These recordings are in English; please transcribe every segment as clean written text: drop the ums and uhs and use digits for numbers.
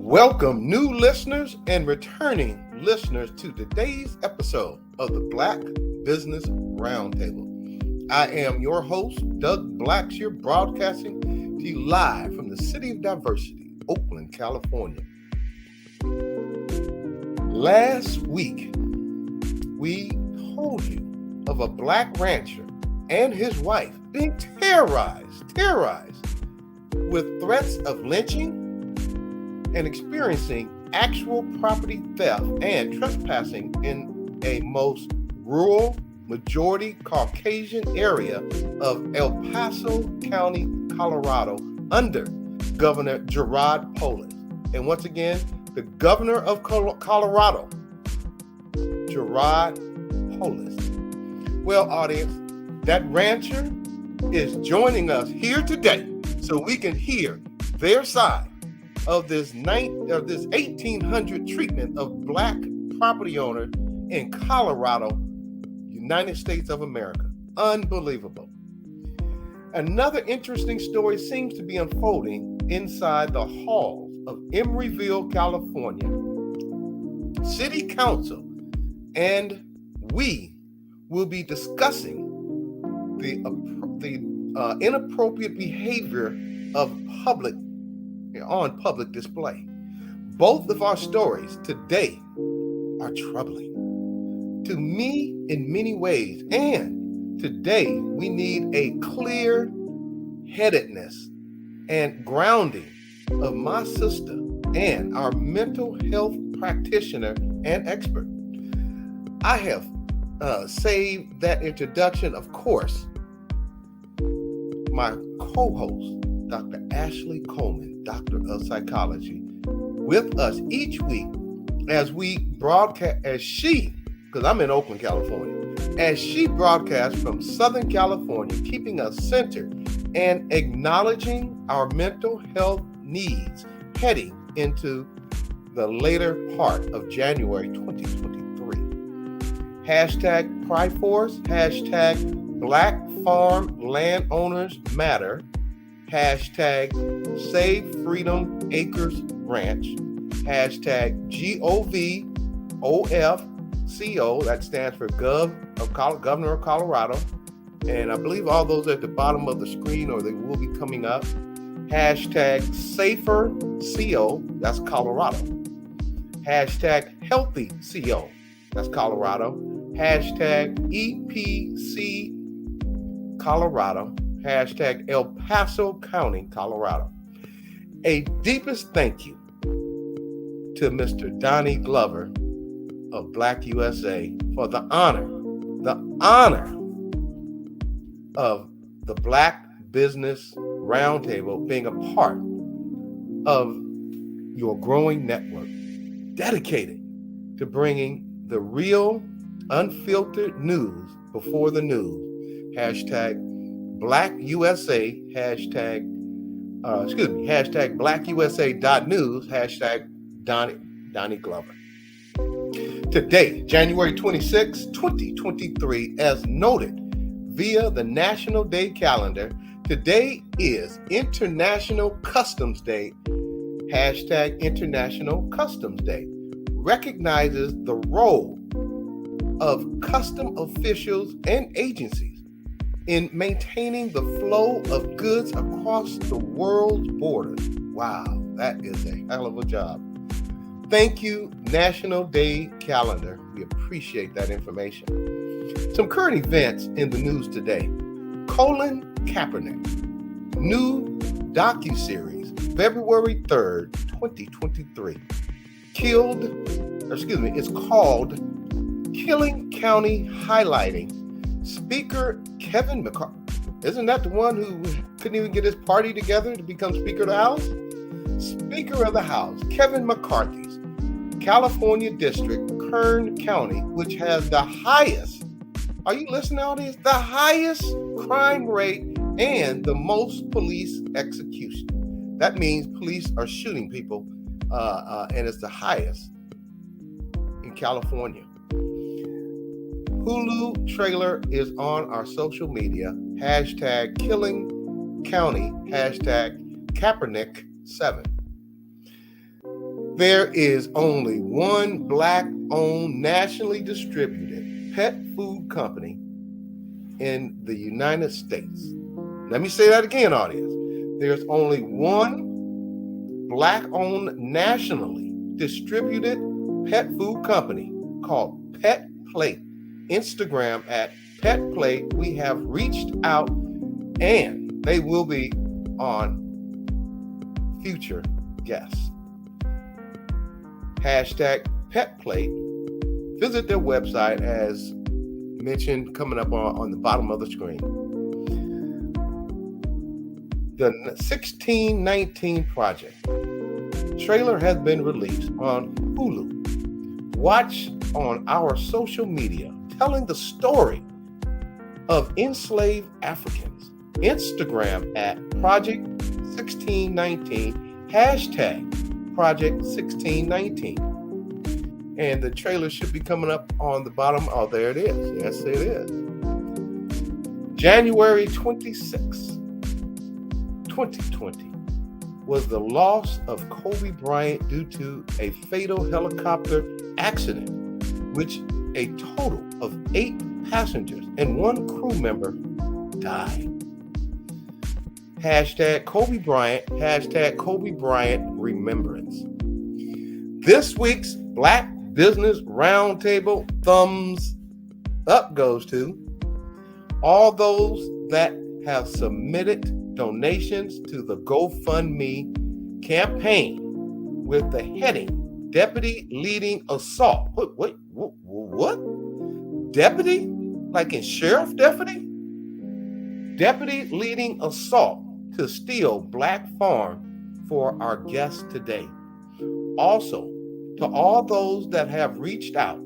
Welcome new listeners and returning listeners to today's episode of the Black Business Roundtable. I am your host, Doug Blacksher, broadcasting to you live from the City of Diversity, Oakland, California. Last week, we told you of a black rancher and his wife being terrorized with threats of lynching and experiencing actual property theft and trespassing in a most rural, majority Caucasian area of El Paso County, Colorado, under Governor Gerard Polis. And once again, the governor of Colorado, Gerard Polis. Well, audience, that rancher is joining us here today so we can hear their side of this 1800 treatment of black property owners in Colorado, United States of America. Unbelievable. Another interesting story seems to be unfolding inside the halls of Emeryville, California City Council, and we will be discussing the inappropriate behavior of on public display. Both of our stories today are troubling to me in many ways, and today we need a clear-headedness and grounding of my sister and our mental health practitioner and expert. I have saved that introduction, of course, my co-host, Dr. Ashley Coleman, Doctor of Psychology, with us each week as we broadcast, because I'm in Oakland, California, as she broadcasts from Southern California, keeping us centered and acknowledging our mental health needs heading into the later part of January 2023. Hashtag Priforce, hashtag Black Farm Landowners Matter, hashtag Save Freedom Acres Ranch, hashtag GOVOFCO, that stands for Governor of Colorado, and I believe all those are at the bottom of the screen or they will be coming up. Hashtag Safer CO, that's Colorado. Hashtag Healthy CO, that's Colorado. Hashtag EPC Colorado. Hashtag El Paso County, Colorado. A deepest thank you to Mr. Donnie Glover of Black USA for the honor of the Black Business Roundtable being a part of your growing network dedicated to bringing the real, unfiltered news before the news. Hashtag Black USA, hashtag BlackUSA.news, hashtag Donnie Glover. Today, January 26, 2023, as noted via the National Day calendar, today is International Customs Day, hashtag International Customs Day, recognizes the role of custom officials and agencies in maintaining the flow of goods across the world's borders. Wow, that is a hell of a job. Thank you, National Day Calendar. We appreciate that information. Some current events in the news today. Colin Kaepernick, new docuseries, February 3rd, 2023. It's called Killing County, highlighting Speaker Kevin McCarthy. Isn't that the one who couldn't even get his party together to become Speaker of the House? Speaker of the House, Kevin McCarthy's California District, Kern County, which has the highest, are you listening to all these? The highest crime rate and the most police execution. That means police are shooting people, and it's the highest in California. Hulu trailer is on our social media, hashtag Killing County, hashtag Kaepernick 7. There is only one Black-owned, nationally distributed pet food company in the United States. Let me say that again, audience. There's only one Black-owned, nationally distributed pet food company called Pet Plate. Instagram at Pet Plate. We have reached out and they will be on future guests. Hashtag Pet Plate. Visit their website as mentioned, coming up on the bottom of the screen. The 1619 Project trailer has been released on Hulu. Watch on our social media telling the story of enslaved Africans. Instagram at Project 1619, hashtag Project 1619. And the trailer should be coming up on the bottom. Oh, there it is. Yes, it is. January 26, 2020 was the loss of Kobe Bryant due to a fatal helicopter accident, which a total of 8 passengers and 1 crew member died. Hashtag Kobe Bryant, hashtag Kobe Bryant Remembrance. This week's Black Business Roundtable thumbs up goes to all those that have submitted donations to the GoFundMe campaign with the heading Deputy Leading Assault. What? Deputy? Like in Sheriff Deputy? Deputy Leading Assault to steal Black farm for our guest today. Also, to all those that have reached out,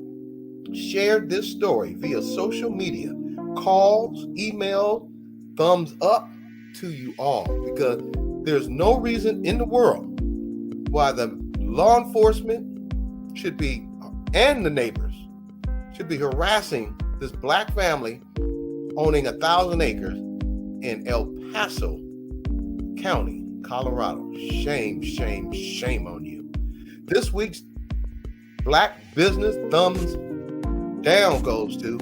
shared this story via social media, calls, emails, thumbs up to you all, because there's no reason in the world why the law enforcement should be, and the neighbors, should be harassing this Black family owning 1,000 acres in El Paso County, Colorado. Shame, shame, shame on you. This week's Black Business thumbs down goes to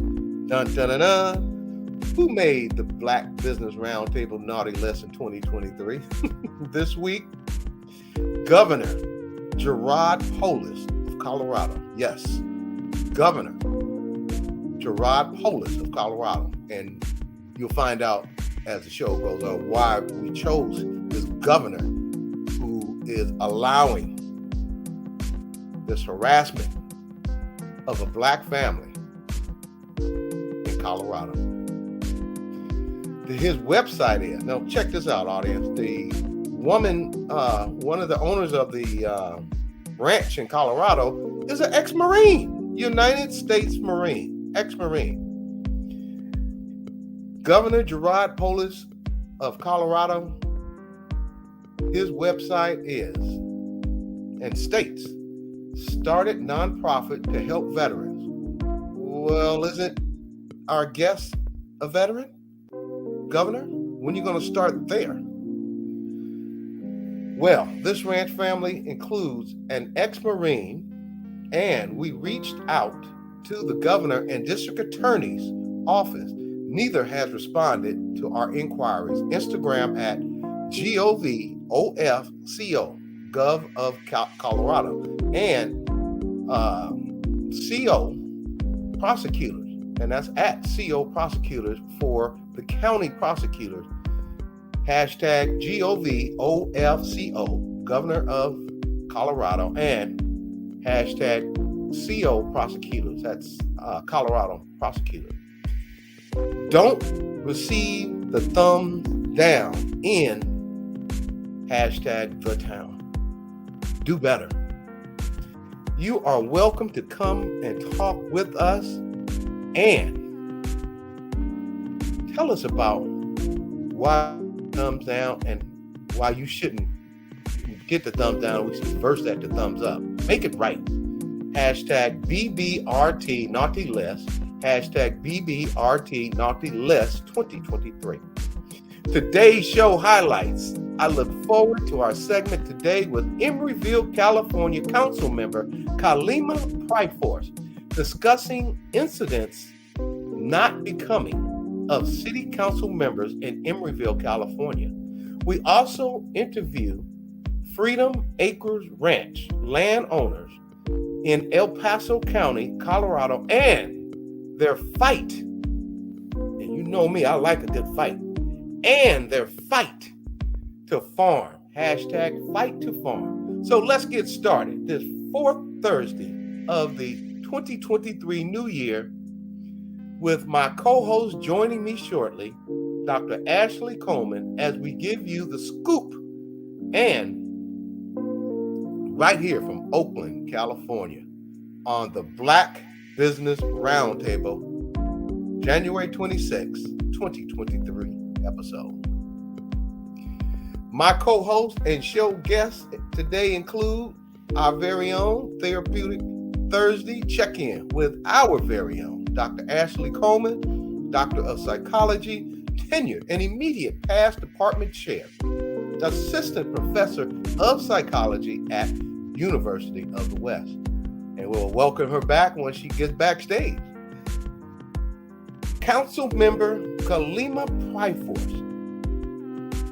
who made the Black Business Roundtable Naughty List in 2023. This week, Governor Gerard Polis of Colorado. Yes, Governor Gerard Polis of Colorado. And you'll find out as the show goes on why we chose this governor who is allowing this harassment of a Black family in Colorado. His website is, now check this out, audience. The woman, one of the owners of the ranch in Colorado is an ex-Marine, United States Marine, ex-Marine. Governor Gerard Polis of Colorado, his website is, and states, started nonprofit to help veterans. Well, isn't our guest a veteran? Governor, when are you going to start there? Well, this ranch family includes an ex-Marine, and we reached out to the governor and district attorney's office. Neither has responded to our inquiries. Instagram at GOVOFCO, Gov of Colorado, and CO prosecutors, and that's at CO prosecutors for the county prosecutors. Hashtag GOVOFCO, Governor of Colorado, and hashtag CO prosecutors. That's Colorado prosecutors. Don't receive the thumbs down in hashtag the town. Do better. You are welcome to come and talk with us and tell us about why thumbs down and why you shouldn't get the thumbs down. We should reverse that to thumbs up. Make it right. Hashtag BBRT Naughty List. Hashtag BBRT Naughty List 2023. Today's show highlights I look forward to our segment today with Emeryville California Council member Khalima Priforce discussing incidents not becoming of city council members in Emeryville, California. We also interview Freedom Acres Ranch landowners in El Paso County, Colorado, and their fight. And you know me, I like a good fight. And their fight to farm. Hashtag fight to farm. So let's get started. This fourth Thursday of the 2023 new year with my co-host joining me shortly, Dr. Ashley Coleman, as we give you the scoop and right here from Oakland, California on the Black Business Roundtable, January 26, 2023 episode. My co-host and show guests today include our very own Therapeutic Thursday check-in with our very own Dr. Ashley Coleman, Doctor of Psychology, tenured and immediate past department chair, assistant professor of psychology at University of the West. And we'll welcome her back when she gets backstage. Council member Khalima Priforce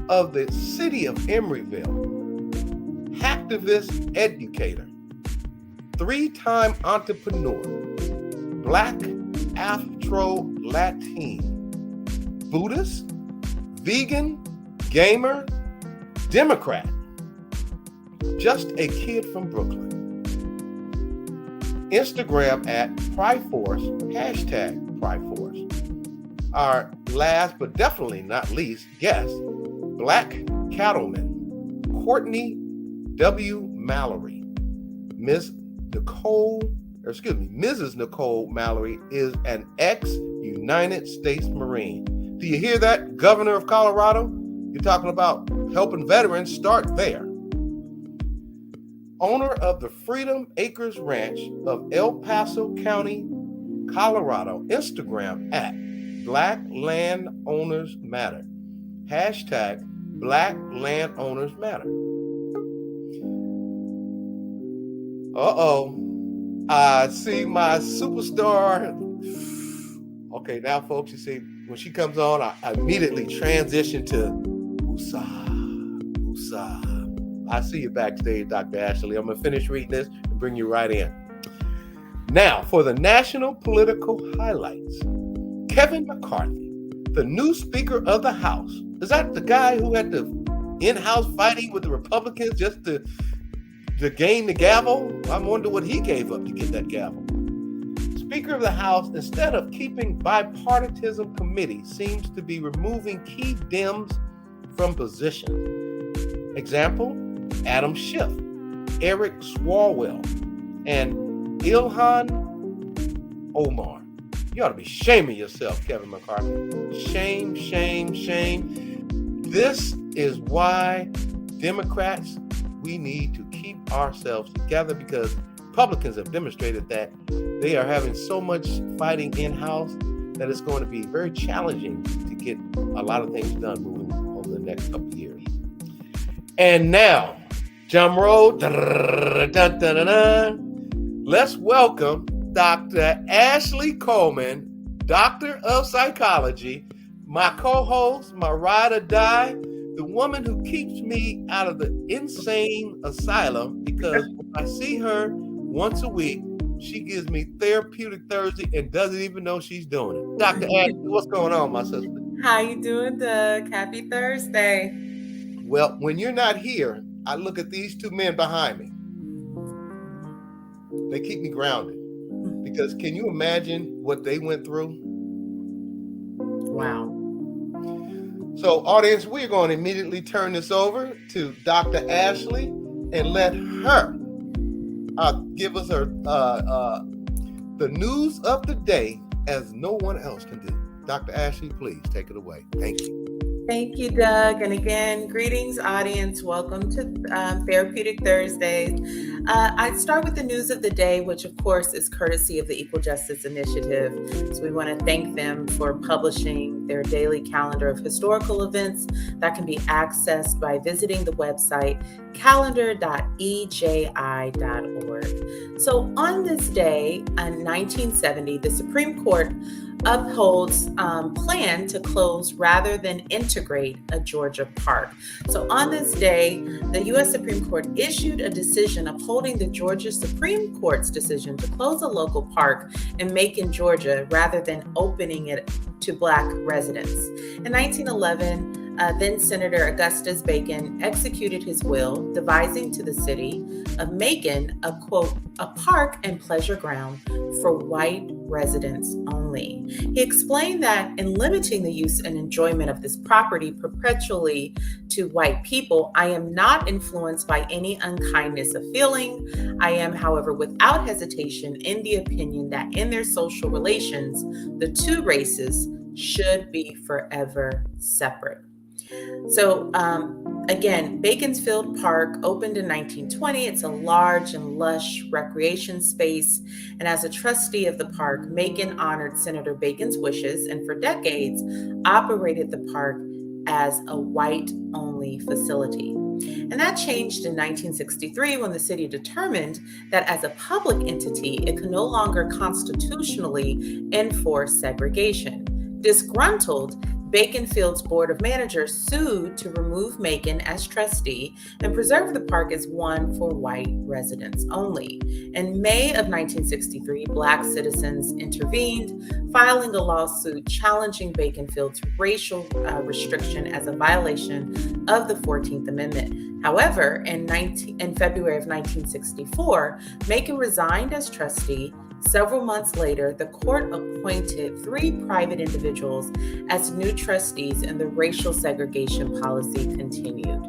of the city of Emeryville, hacktivist educator, three-time entrepreneur, Black Afro-Latin, Buddhist, vegan, gamer, Democrat, just a kid from Brooklyn. Instagram at Priforce, hashtag Priforce. Our last but definitely not least guest, Black cattleman, Courtney W. Mallery. Mrs. Nicole Mallery is an ex-United States Marine. Do you hear that, Governor of Colorado? You're talking about helping veterans, start there. Owner of the Freedom Acres Ranch of El Paso County, Colorado. Instagram at Black Landowners Matter. Hashtag Black Landowners Matter. I see my superstar. Okay, now folks, you see, when she comes on, I immediately transition to Usa. I see you backstage, Dr. Ashley. I'm going to finish reading this and bring you right in. Now, for the national political highlights. Kevin McCarthy, the new Speaker of the House. Is that the guy who had the in-house fighting with the Republicans just to gain the gavel? I wonder what he gave up to get that gavel. Speaker of the House, instead of keeping bipartisan committee, seems to be removing key Dems from position. Example, Adam Schiff, Eric Swalwell, and Ilhan Omar. You ought to be shaming yourself, Kevin McCarthy. Shame, shame, shame. This is why Democrats, we need to keep ourselves together, because Republicans have demonstrated that they are having so much fighting in-house that it's going to be very challenging to get a lot of things done moving over the next couple of years. And now, drum roll, let's welcome Dr. Ashley Coleman, Doctor of Psychology, my co-host, my ride or die, the woman who keeps me out of the insane asylum, because when I see her once a week, she gives me Therapeutic Thursday and doesn't even know she's doing it. Dr. Ashley, what's going on, my sister? How you doing, Doug? Happy Thursday. Well, when you're not here, I look at these two men behind me. They keep me grounded, because can you imagine what they went through? Wow. So, audience, we're going to immediately turn this over to Dr. Ashley and let her give us her the news of the day as no one else can do. Dr. Ashley, please take it away. Thank you. Thank you, Doug. And again, greetings, audience. Welcome to Therapeutic Thursdays. I'd start with the news of the day, which of course is courtesy of the Equal Justice Initiative. So we want to thank them for publishing their daily calendar of historical events that can be accessed by visiting the website calendar.eji.org. So on this day in 1970, the Supreme Court upholds plan to close rather than integrate a Georgia park. So on this day, the U.S. Supreme Court issued a decision upholding the Georgia Supreme Court's decision to close a local park in Macon, Georgia, rather than opening it to Black residents. In 1911, then Senator Augustus Bacon executed his will, devising to the city of Macon a, quote, a park and pleasure ground for white residents only. He explained that in limiting the use and enjoyment of this property perpetually to white people, I am not influenced by any unkindness of feeling. I am, however, without hesitation in the opinion that in their social relations, the two races should be forever separate. So again, Beaconsfield Park opened in 1920. It's a large and lush recreation space. And as a trustee of the park, Macon honored Senator Bacon's wishes and for decades operated the park as a white-only facility. And that changed in 1963 when the city determined that as a public entity, it could no longer constitutionally enforce segregation. Disgruntled, Baconfield's Board of Managers sued to remove Macon as trustee and preserve the park as one for white residents only. In May of 1963, Black citizens intervened, filing a lawsuit challenging Baconfield's racial restriction as a violation of the 14th Amendment. However, in February of 1964, Macon resigned as trustee. Several months later, the court appointed 3 private individuals as new trustees, and the racial segregation policy continued.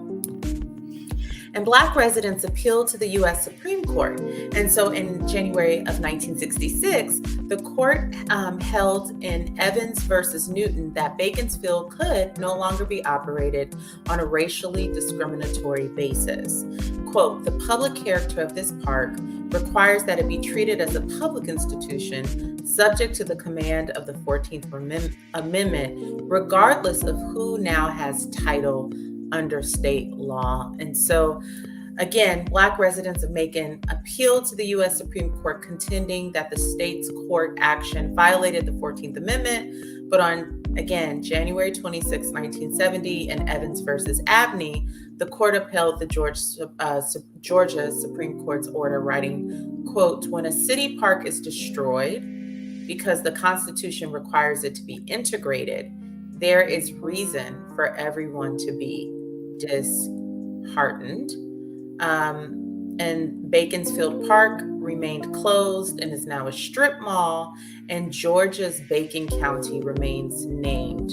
And Black residents appealed to the U.S. Supreme Court. And so in January of 1966, the court held in Evans versus Newton that Beaconsfield could no longer be operated on a racially discriminatory basis. Quote, the public character of this park requires that it be treated as a public institution subject to the command of the 14th Amendment, regardless of who now has title under state law. And so, again, Black residents of Macon appealed to the U.S. Supreme Court, contending that the state's court action violated the 14th Amendment. But on, again, January 26, 1970, in Evans versus Abney, the court upheld the Georgia Supreme Court's order, writing, quote, when a city park is destroyed because the Constitution requires it to be integrated, there is reason for everyone to be disheartened. And Beaconsfield Park remained closed and is now a strip mall, and Georgia's Bacon County remains named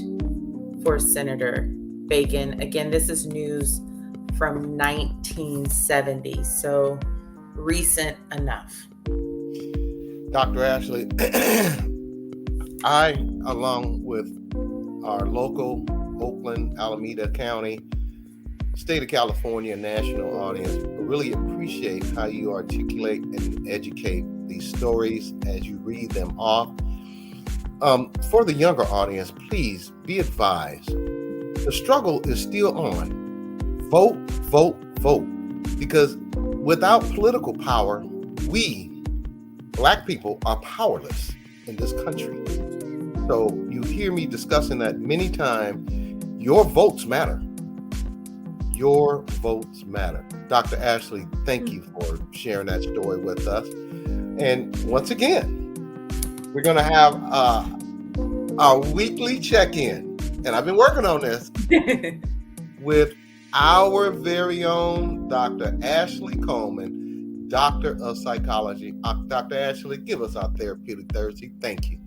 for Senator Bacon. Again, this is news from 1970, so recent enough. Dr. Ashley, I, along with our local Oakland, Alameda County, state of California national audience, really appreciate how you articulate and educate these stories as you read them off. For the younger audience, please be advised, the struggle is still on. Vote, vote, vote. Because without political power, we, Black people, are powerless in this country. So you hear me discussing that many times. Your votes matter. Your votes matter. Dr. Ashley, thank you for sharing that story with us. And once again, we're going to have our weekly check-in. And I've been working on this with our very own Dr. Ashley Coleman, Doctor of Psychology. Dr. Ashley, give us our Therapeutic Thursday. Thank you.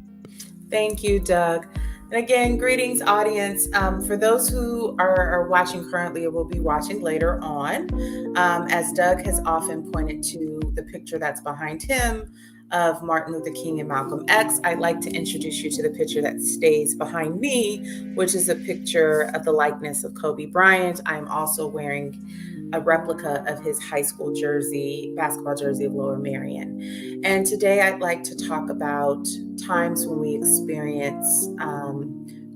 Thank you, Doug. And again, greetings, audience. For those who are watching currently or will be watching later on, as Doug has often pointed to the picture that's behind him, of Martin Luther King and Malcolm X, I'd like to introduce you to the picture that stays behind me, which is a picture of the likeness of Kobe Bryant. I'm also wearing a replica of his high school jersey, basketball jersey of Lower Merion. And today I'd like to talk about times when we experience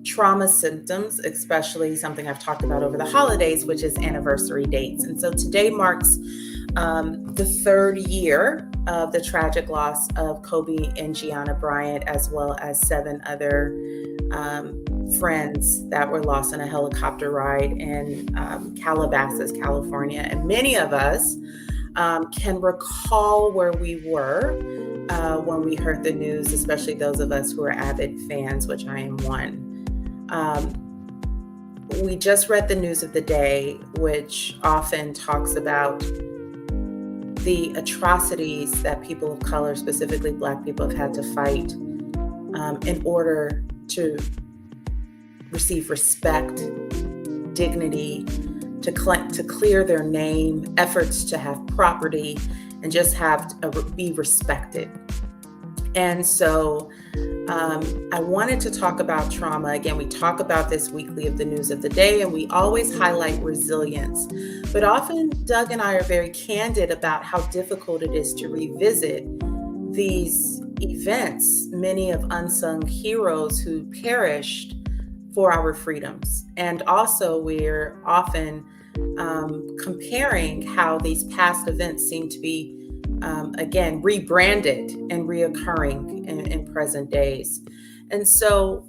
trauma symptoms, especially something I've talked about over the holidays, which is anniversary dates. And so today marks the third year of the tragic loss of Kobe and Gianna Bryant, as well as 7 other friends that were lost in a helicopter ride in Calabasas, California. And many of us can recall where we were when we heard the news, especially those of us who are avid fans, which I am one. We just read the news of the day, which often talks about the atrocities that people of color, specifically Black people, have had to fight in order to receive respect, dignity, to clear their name, efforts to have property, and just be respected. And so I wanted to talk about trauma. Again, we talk about this weekly of the news of the day, and we always highlight resilience. But often Doug and I are very candid about how difficult it is to revisit these events, many of unsung heroes who perished for our freedoms. And also we're often comparing how these past events seem to be again, rebranded and reoccurring in present days. And so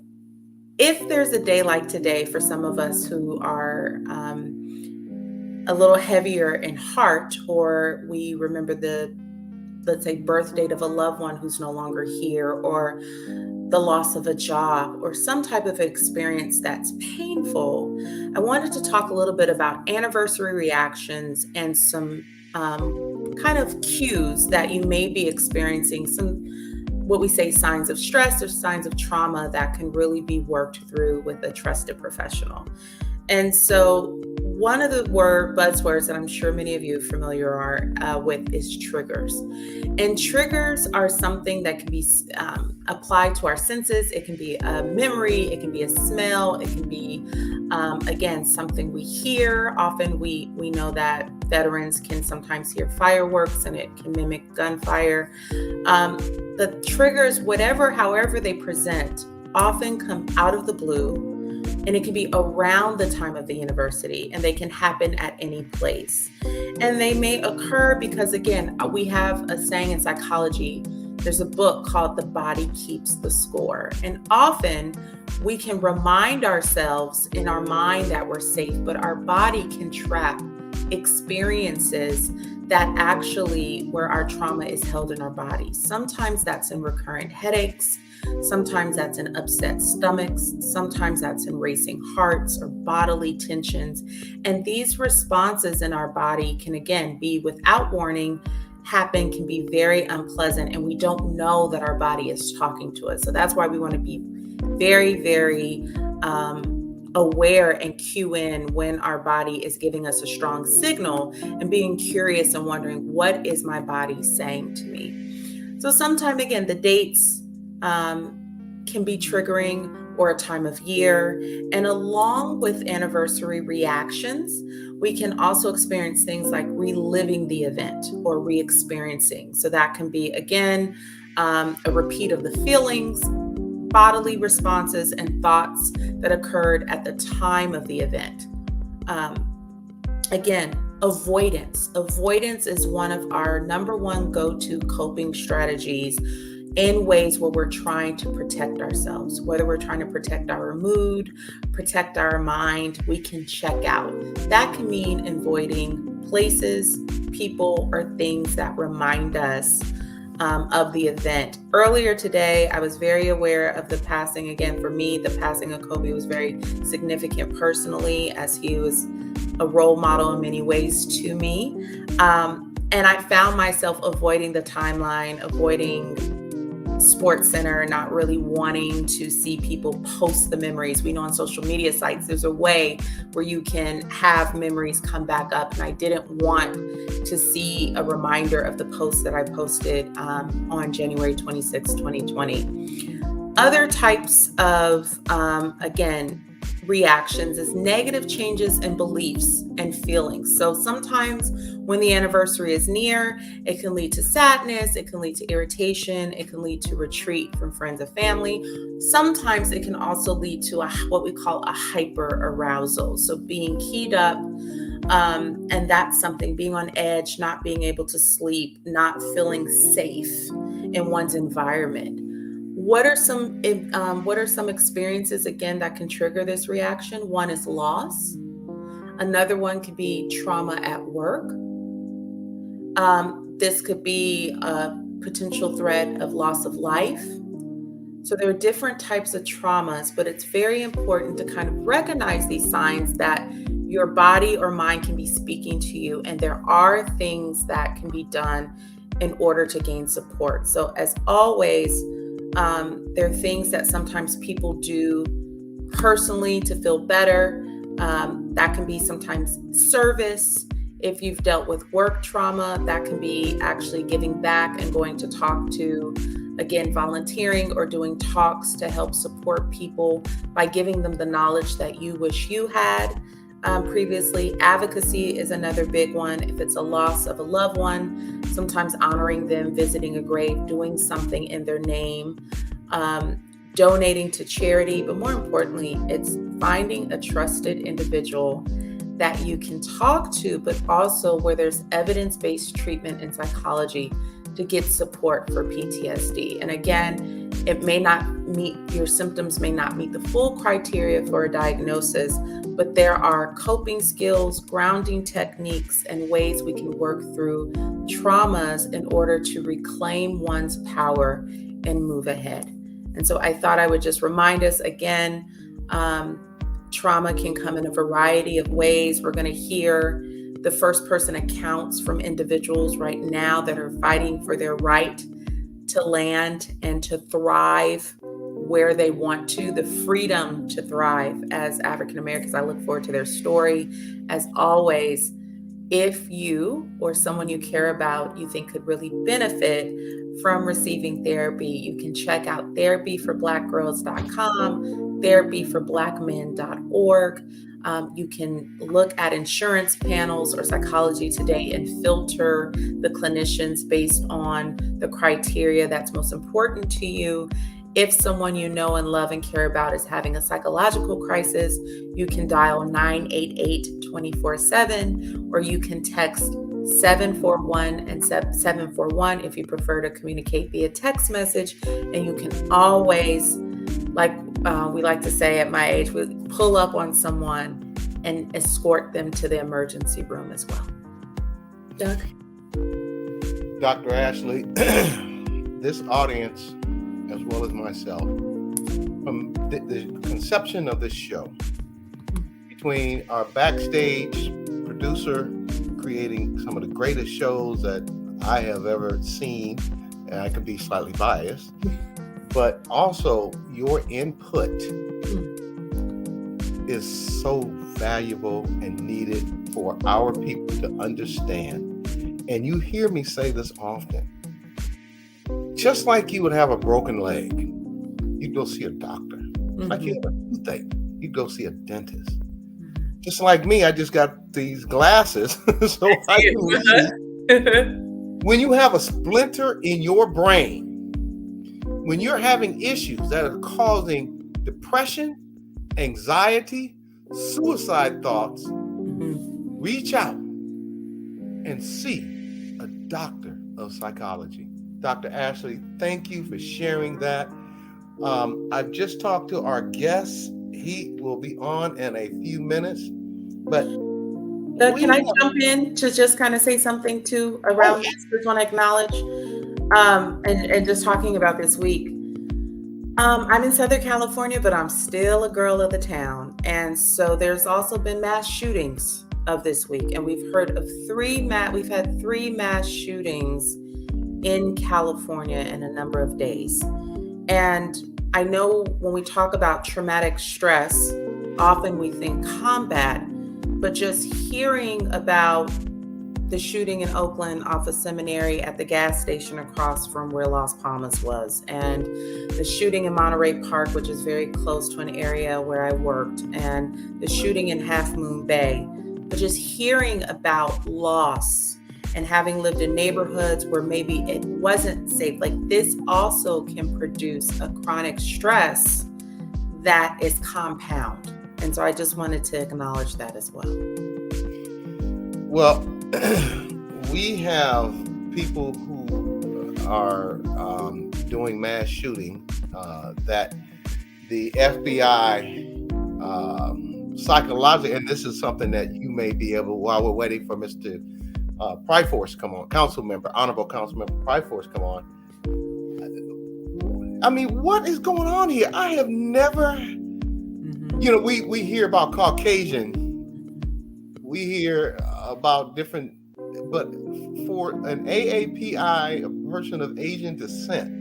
if there's a day like today for some of us who are a little heavier in heart, or we remember let's say, birth date of a loved one who's no longer here, or the loss of a job, or some type of experience that's painful, I wanted to talk a little bit about anniversary reactions and some kind of cues that you may be experiencing, some what we say signs of stress or signs of trauma that can really be worked through with a trusted professional. And so one of the buzzwords that I'm sure many of you are familiar with is triggers. And triggers are something that can be applied to our senses. It can be a memory, it can be a smell, it can be, again, something we hear. Often we know that veterans can sometimes hear fireworks and it can mimic gunfire. The triggers, however they present, often come out of the blue. And it can be around the time of the anniversary, and they can happen at any place. And they may occur because, again, we have a saying in psychology. There's a book called The Body Keeps the Score. And often we can remind ourselves in our mind that we're safe, but our body can trap experiences that actually where our trauma is held in our body. Sometimes that's in recurrent headaches. Sometimes that's in upset stomachs. Sometimes that's in racing hearts or bodily tensions. And these responses in our body can, again, be without warning, can be very unpleasant, and we don't know that our body is talking to us. So that's why we want to be very, very aware and cue in when our body is giving us a strong signal, and being curious and wondering, what is my body saying to me? So sometimes, again, the dates can be triggering, or a time of year. And along with anniversary reactions, we can also experience things like reliving the event or re-experiencing. So that can be, again, a repeat of the feelings, bodily responses, and thoughts that occurred at the time of the event. Again, avoidance. Avoidance is one of our number one go-to coping strategies in ways where we're trying to protect ourselves, whether we're trying to protect our mood, protect our mind, we can check out. That can mean avoiding places, people, or things that remind us of the event. Earlier today, I was very aware of the passing. Again, for me, the passing of Kobe was very significant personally, as he was a role model in many ways to me. And I found myself avoiding the timeline, avoiding sports center, not really wanting to see people post the memories. We know on social media sites, there's a way where you can have memories come back up. And I didn't want to see a reminder of the post that I posted on January 26, 2020. Other types of, again, reactions is negative changes in beliefs and feelings. So sometimes when the anniversary is near, it can lead to sadness, it can lead to irritation, it can lead to retreat from friends and family. Sometimes it can also lead to what we call a hyper arousal. So being keyed up, and that's something, being on edge, not being able to sleep, not feeling safe in one's environment. What are some experiences, again, that can trigger this reaction? One is loss. Another one could be trauma at work. This could be a potential threat of loss of life. So there are different types of traumas, but it's very important to kind of recognize these signs that your body or mind can be speaking to you, and there are things that can be done in order to gain support. So as always, there are things that sometimes people do personally to feel better. That can be sometimes service. If you've dealt with work trauma, that can be actually giving back and going to talk to, again, volunteering or doing talks to help support people by giving them the knowledge that you wish you had previously. Advocacy is another big one. If it's a loss of a loved one, sometimes honoring them, visiting a grave, doing something in their name, donating to charity. But more importantly, it's finding a trusted individual that you can talk to, but also where there's evidence-based treatment in psychology to get support for PTSD. And again, your symptoms may not meet the full criteria for a diagnosis, but there are coping skills, grounding techniques, and ways we can work through traumas in order to reclaim one's power and move ahead. And so I thought I would just remind us again, trauma can come in a variety of ways. We're going to hear the first person accounts from individuals right now that are fighting for their right to land and to thrive where they want to, the freedom to thrive as African Americans. I look forward to their story. As always, if you or someone you care about you think could really benefit from receiving therapy, you can check out therapyforblackgirls.com, therapyforblackmen.org. You can look at insurance panels or Psychology Today and filter the clinicians based on the criteria that's most important to you. If someone you know and love and care about is having a psychological crisis, you can dial 988 24/7, or you can text 741 and 741 if you prefer to communicate via text message. And you can always, like we like to say at my age, we pull up on someone and escort them to the emergency room as well. Doug? Dr. Ashley, this audience, as well as myself, from the conception of this show, between our backstage producer creating some of the greatest shows that I have ever seen, and I can be slightly biased, but also your input is so valuable and needed for our people to understand. And you hear me say this often. Just like you would have a broken leg, you'd go see a doctor. Like you have a toothache, you'd go see a dentist. Just like me, I just got these glasses, so I can read. When you have a splinter in your brain, when you're having issues that are causing depression, anxiety, suicide thoughts, reach out and see a doctor of psychology. Dr. Ashley, thank you for sharing that. I've just talked to our guest. He will be on in a few minutes, but can I jump in to just kind of say something too around this? I just want to acknowledge and just talking about this week. I'm in Southern California, but I'm still a girl of the town. And so there's also been mass shootings of this week. And we've heard of we've had three mass shootings in California in a number of days. And I know when we talk about traumatic stress, often we think combat, but just hearing about the shooting in Oakland off of Seminary at the gas station across from where Las Palmas was, and the shooting in Monterey Park, which is very close to an area where I worked, and the shooting in Half Moon Bay. But just hearing about loss and having lived in neighborhoods where maybe it wasn't safe, like this also can produce a chronic stress that is compound. And so I just wanted to acknowledge that as well. Well, we have people who are doing mass shooting that the FBI psychologically, and this is something that you may be able, while we're waiting for Mr. Priforce to come on, Honorable Council Member Priforce come on. I mean, what is going on here? I have never, we hear about Caucasian, we hear about different, but for an AAPI, a person of Asian descent,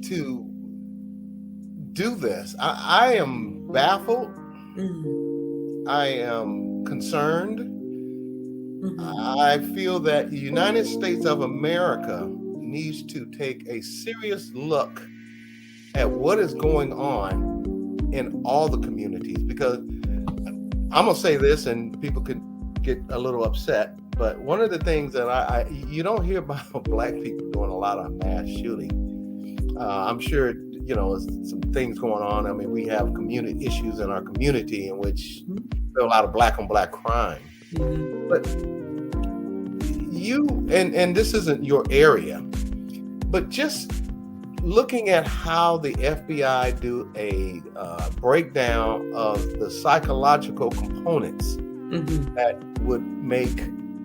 to do this, I am baffled. I am concerned. I feel that the United States of America needs to take a serious look at what is going on in all the communities, because I'm gonna say this, and people could get a little upset, but one of the things that you don't hear about Black people doing a lot of mass shooting. I'm sure some things going on. I mean, we have community issues in our community in which there are a lot of Black on Black crime. But and this isn't your area, but just looking at how the FBI do a breakdown of the psychological components that would make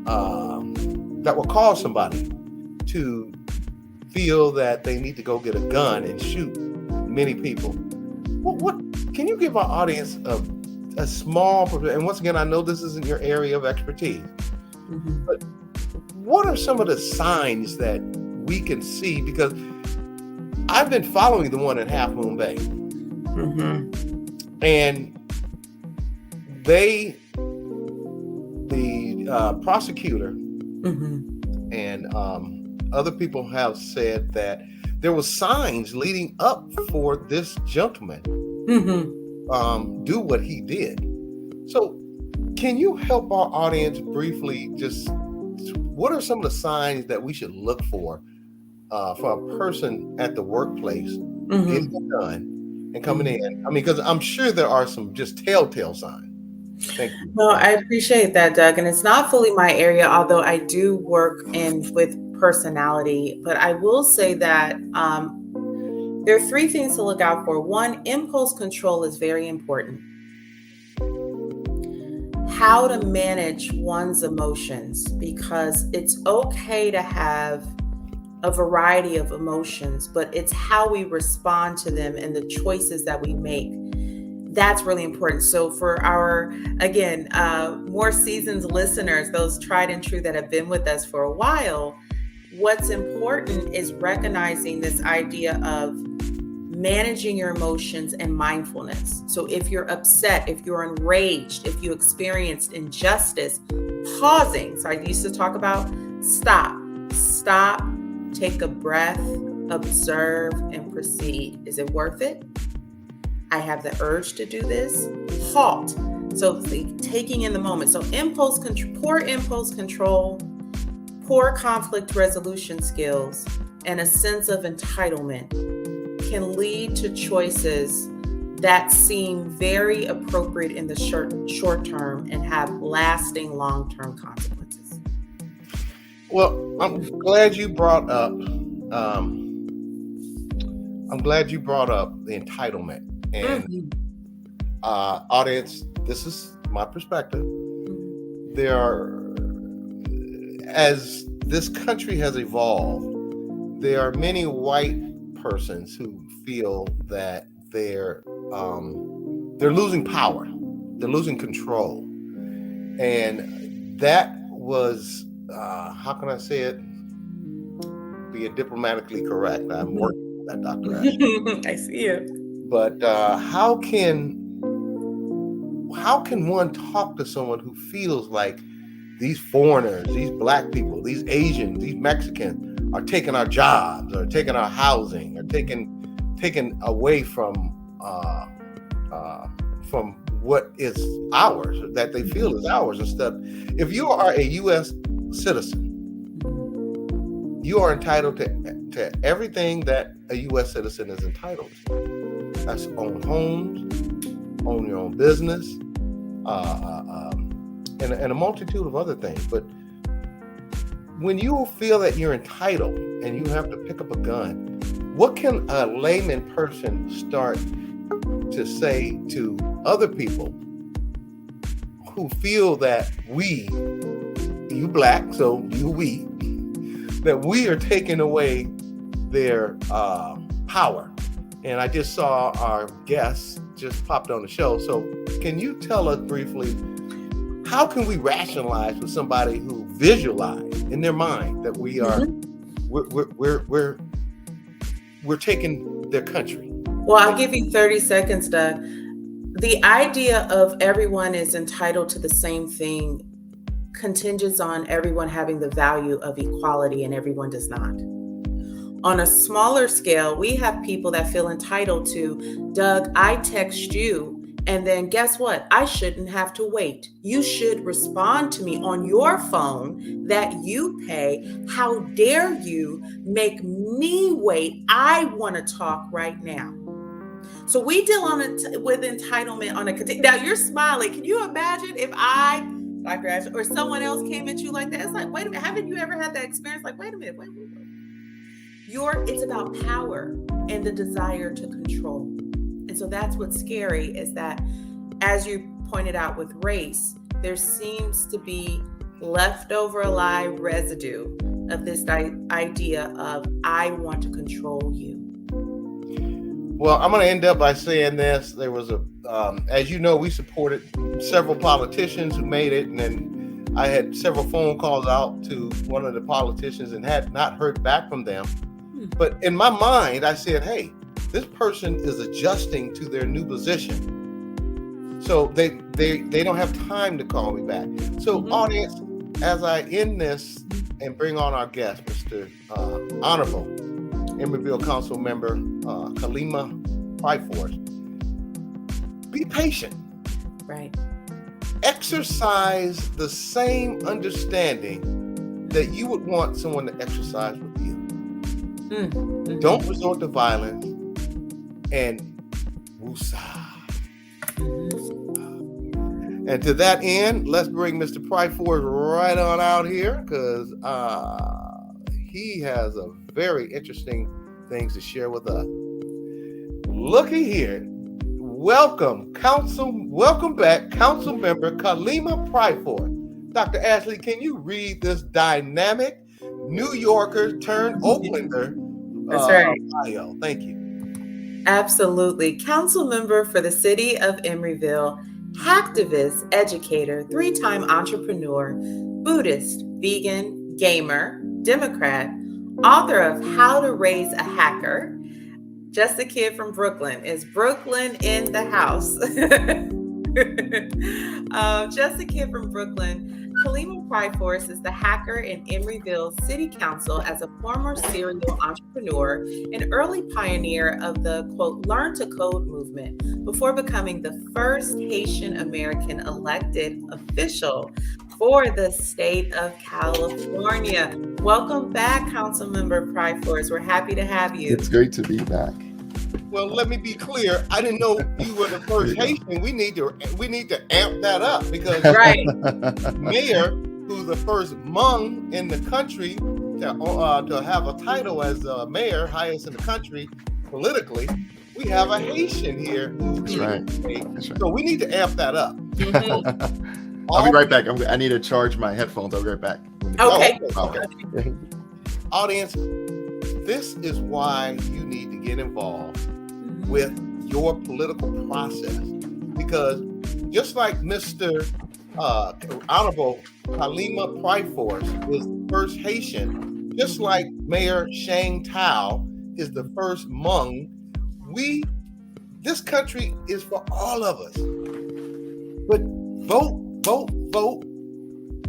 that will cause somebody to feel that they need to go get a gun and shoot many people. What can you give our audience a small, and once again, I know this isn't your area of expertise, but what are some of the signs that we can see? Because I've been following the one in Half Moon Bay, and the prosecutor and other people have said that there were signs leading up for this gentleman do what he did. So can you help our audience briefly, just what are some of the signs that we should look for a person at the workplace getting it done and coming in? I mean, because I'm sure there are some just telltale signs. Thank you. Well, I appreciate that, Doug. And it's not fully my area, although I do work with personality. But I will say that there are three things to look out for. One, impulse control is very important. How to manage one's emotions, because it's okay to have a variety of emotions, but it's how we respond to them and the choices that we make. That's really important. So for our, again, more seasoned listeners, those tried and true that have been with us for a while, what's important is recognizing this idea of managing your emotions and mindfulness. So if you're upset, if you're enraged, if you experienced injustice, pausing. So I used to talk about stop, take a breath, observe, and proceed. Is it worth it? I have the urge to do this. Halt. So taking in the moment. So poor impulse control, poor conflict resolution skills, and a sense of entitlement can lead to choices that seem very appropriate in the short term and have lasting long-term consequences. Well, I'm glad you brought up the entitlement. And audience, this is my perspective. There are, as this country has evolved, there are many white persons who feel that they're losing power, they're losing control, and that was how can I say it? being diplomatically correct. I'm working on that, Dr. Ashley. I see you. But how can one talk to someone who feels like these foreigners, these Black people, these Asians, these Mexicans are taking our jobs, or taking our housing, or taking away from what is ours, that they feel is ours and stuff? If you are a U.S. citizen, you are entitled to everything that a U.S. citizen is entitled to. That's own homes, own your own business, and a multitude of other things. But when you feel that you're entitled and you have to pick up a gun, what can a layman person start to say to other people who feel that you Black, so you we, that we are taking away their power? And I just saw our guest just popped on the show. So can you tell us briefly, how can we rationalize with somebody who visualize in their mind that we are we're taking their country? Well, I'll give you 30 seconds, Doug. The idea of everyone is entitled to the same thing contingents on everyone having the value of equality, and everyone does not. On a smaller scale, we have people that feel entitled to, Doug, I text you, and then guess what? I shouldn't have to wait. You should respond to me on your phone that you pay. How dare you make me wait? I want to talk right now. So we deal with entitlement on a now you're smiling. Can you imagine if I, Dr. Ashley, or someone else came at you like that? It's like, wait a minute, haven't you ever had that experience? Like, wait a minute, wait. It's about power and the desire to control. And so that's what's scary, is that, as you pointed out with race, there seems to be leftover lie residue of this idea of, I want to control you. Well, I'm going to end up by saying this. There was as you know, we supported several politicians who made it. And then I had several phone calls out to one of the politicians and had not heard back from them. But in my mind, I said, hey, this person is adjusting to their new position. So they don't have time to call me back. So audience, as I end this and bring on our guest, Mr. Honorable Emeryville Council Member Khalima Priforce, be patient. Right. Exercise the same understanding that you would want someone to exercise with you. Mm-hmm. Don't resort to violence, and woosah. And to that end, let's bring Mr. Priforce right on out here, because he has a very interesting things to share with us. Looky here. Welcome back, Council Member Khalima Priforce. Dr. Ashley, can you read this dynamic New Yorker turned Oaklander bio? Thank you. Absolutely. Council member for the city of Emeryville, hacktivist, educator, 3-time entrepreneur, Buddhist, vegan, gamer, Democrat, author of How to Raise a Hacker. Just a kid from Brooklyn. Is Brooklyn in the house? Just a kid from Brooklyn. Khalima Priforce is the hacker in Emeryville City Council as a former serial entrepreneur and early pioneer of the, quote, Learn to Code movement before becoming the first Haitian American elected official for the state of California. Welcome back, Councilmember Priforce. We're happy to have you. It's great to be back. Well, let me be clear. I didn't know you were the first Haitian. We need to amp that up, because right. Mayor, who's the first Hmong in the country to have a title as mayor, highest in the country politically, we have a Haitian here. That's right. So we need to amp that up. Mm-hmm. I'll be right back. I need to charge my headphones. I'll be right back. Okay. Okay. Audience, this is why you need to get involved with your political process, because just like Mr. Honorable Khalima Priforce is the first Haitian Just like Mayor Shane Tao is the first Hmong, this country is for all of us. But vote,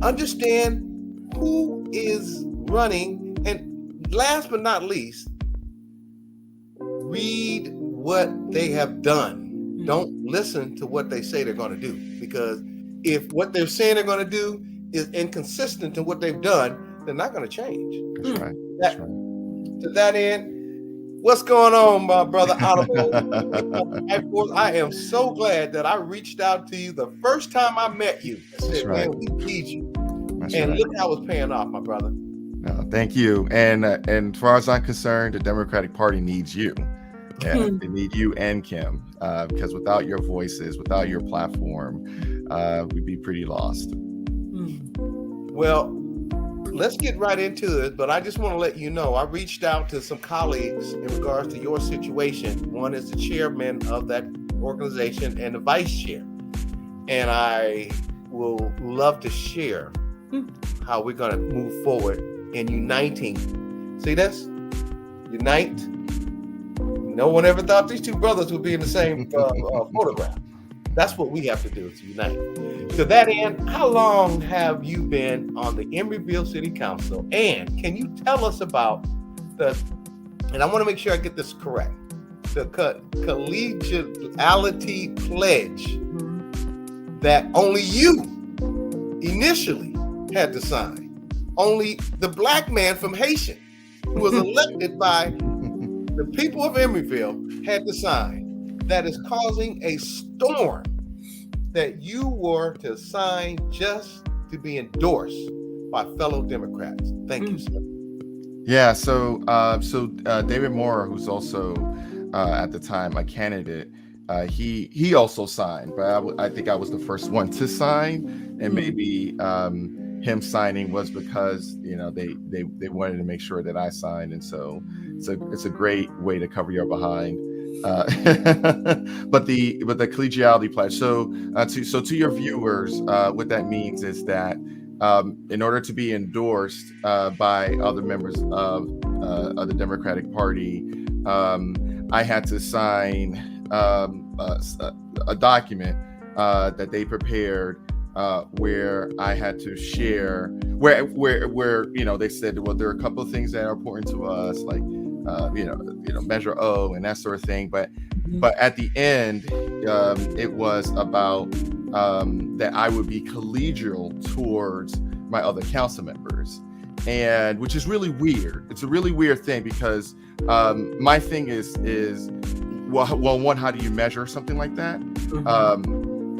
understand who is running, and last but not least, read what they have done. Don't listen to what they say they're going to do, because if what they're saying they're going to do is inconsistent to what they've done, they're not going to change. That's right. To that end, what's going on, my brother Audible? Priforce, I am so glad that I reached out to you the first time I met you. I said, man, we need you. Look how it's paying off, my brother. No, thank you. And as far as I'm concerned, the Democratic Party needs you. Yeah, they need you and Kim, because without your voices, without your platform, we'd be pretty lost. Well, let's get right into it, but I just want to let you know, I reached out to some colleagues in regards to your situation. One is the chairman of that organization and the vice chair. And I will love to share how we're going to move forward in uniting. See this? Unite. No one ever thought these two brothers would be in the same photograph. That's what we have to do, is unite. To that end, how long have you been on the Emeryville City Council? And can you tell us about and I want to make sure I get this correct, the collegiality pledge that only you initially had to sign. Only the black man from Haitian, who was elected by the people of Emeryville, had to sign. That is causing a storm that you were to sign just to be endorsed by fellow Democrats. Thank you, sir. Yeah, so David Moore, who's also at the time a candidate, he also signed, but I think I was the first one to sign, and maybe him signing was because they wanted to make sure that I signed, and so it's a great way to cover your behind. But the collegiality pledge. So to your viewers, what that means is that in order to be endorsed by other members of the Democratic Party, I had to sign a document that they prepared, where I had to share where they said, well, there are a couple of things that are important to us, like Measure O and that sort of thing, but at the end, it was about that I would be collegial towards my other council members, and which is really weird. It's a really weird thing, because my thing is well, one, how do you measure something like that?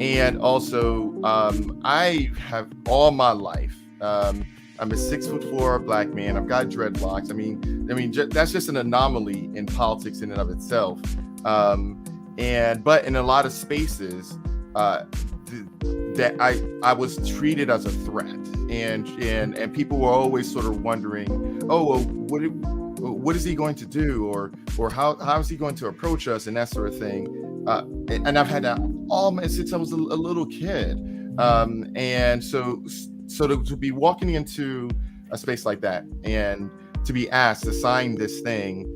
And also, I have all my life. I'm a 6'4" black man. I've got dreadlocks. I mean, that's just an anomaly in politics in and of itself. But in a lot of spaces, that I was treated as a threat, and people were always sort of wondering, oh, well, what is he going to do, or how is he going to approach us, and that sort of thing. And I've had that since I was a little kid, and so to be walking into a space like that and to be asked to sign this thing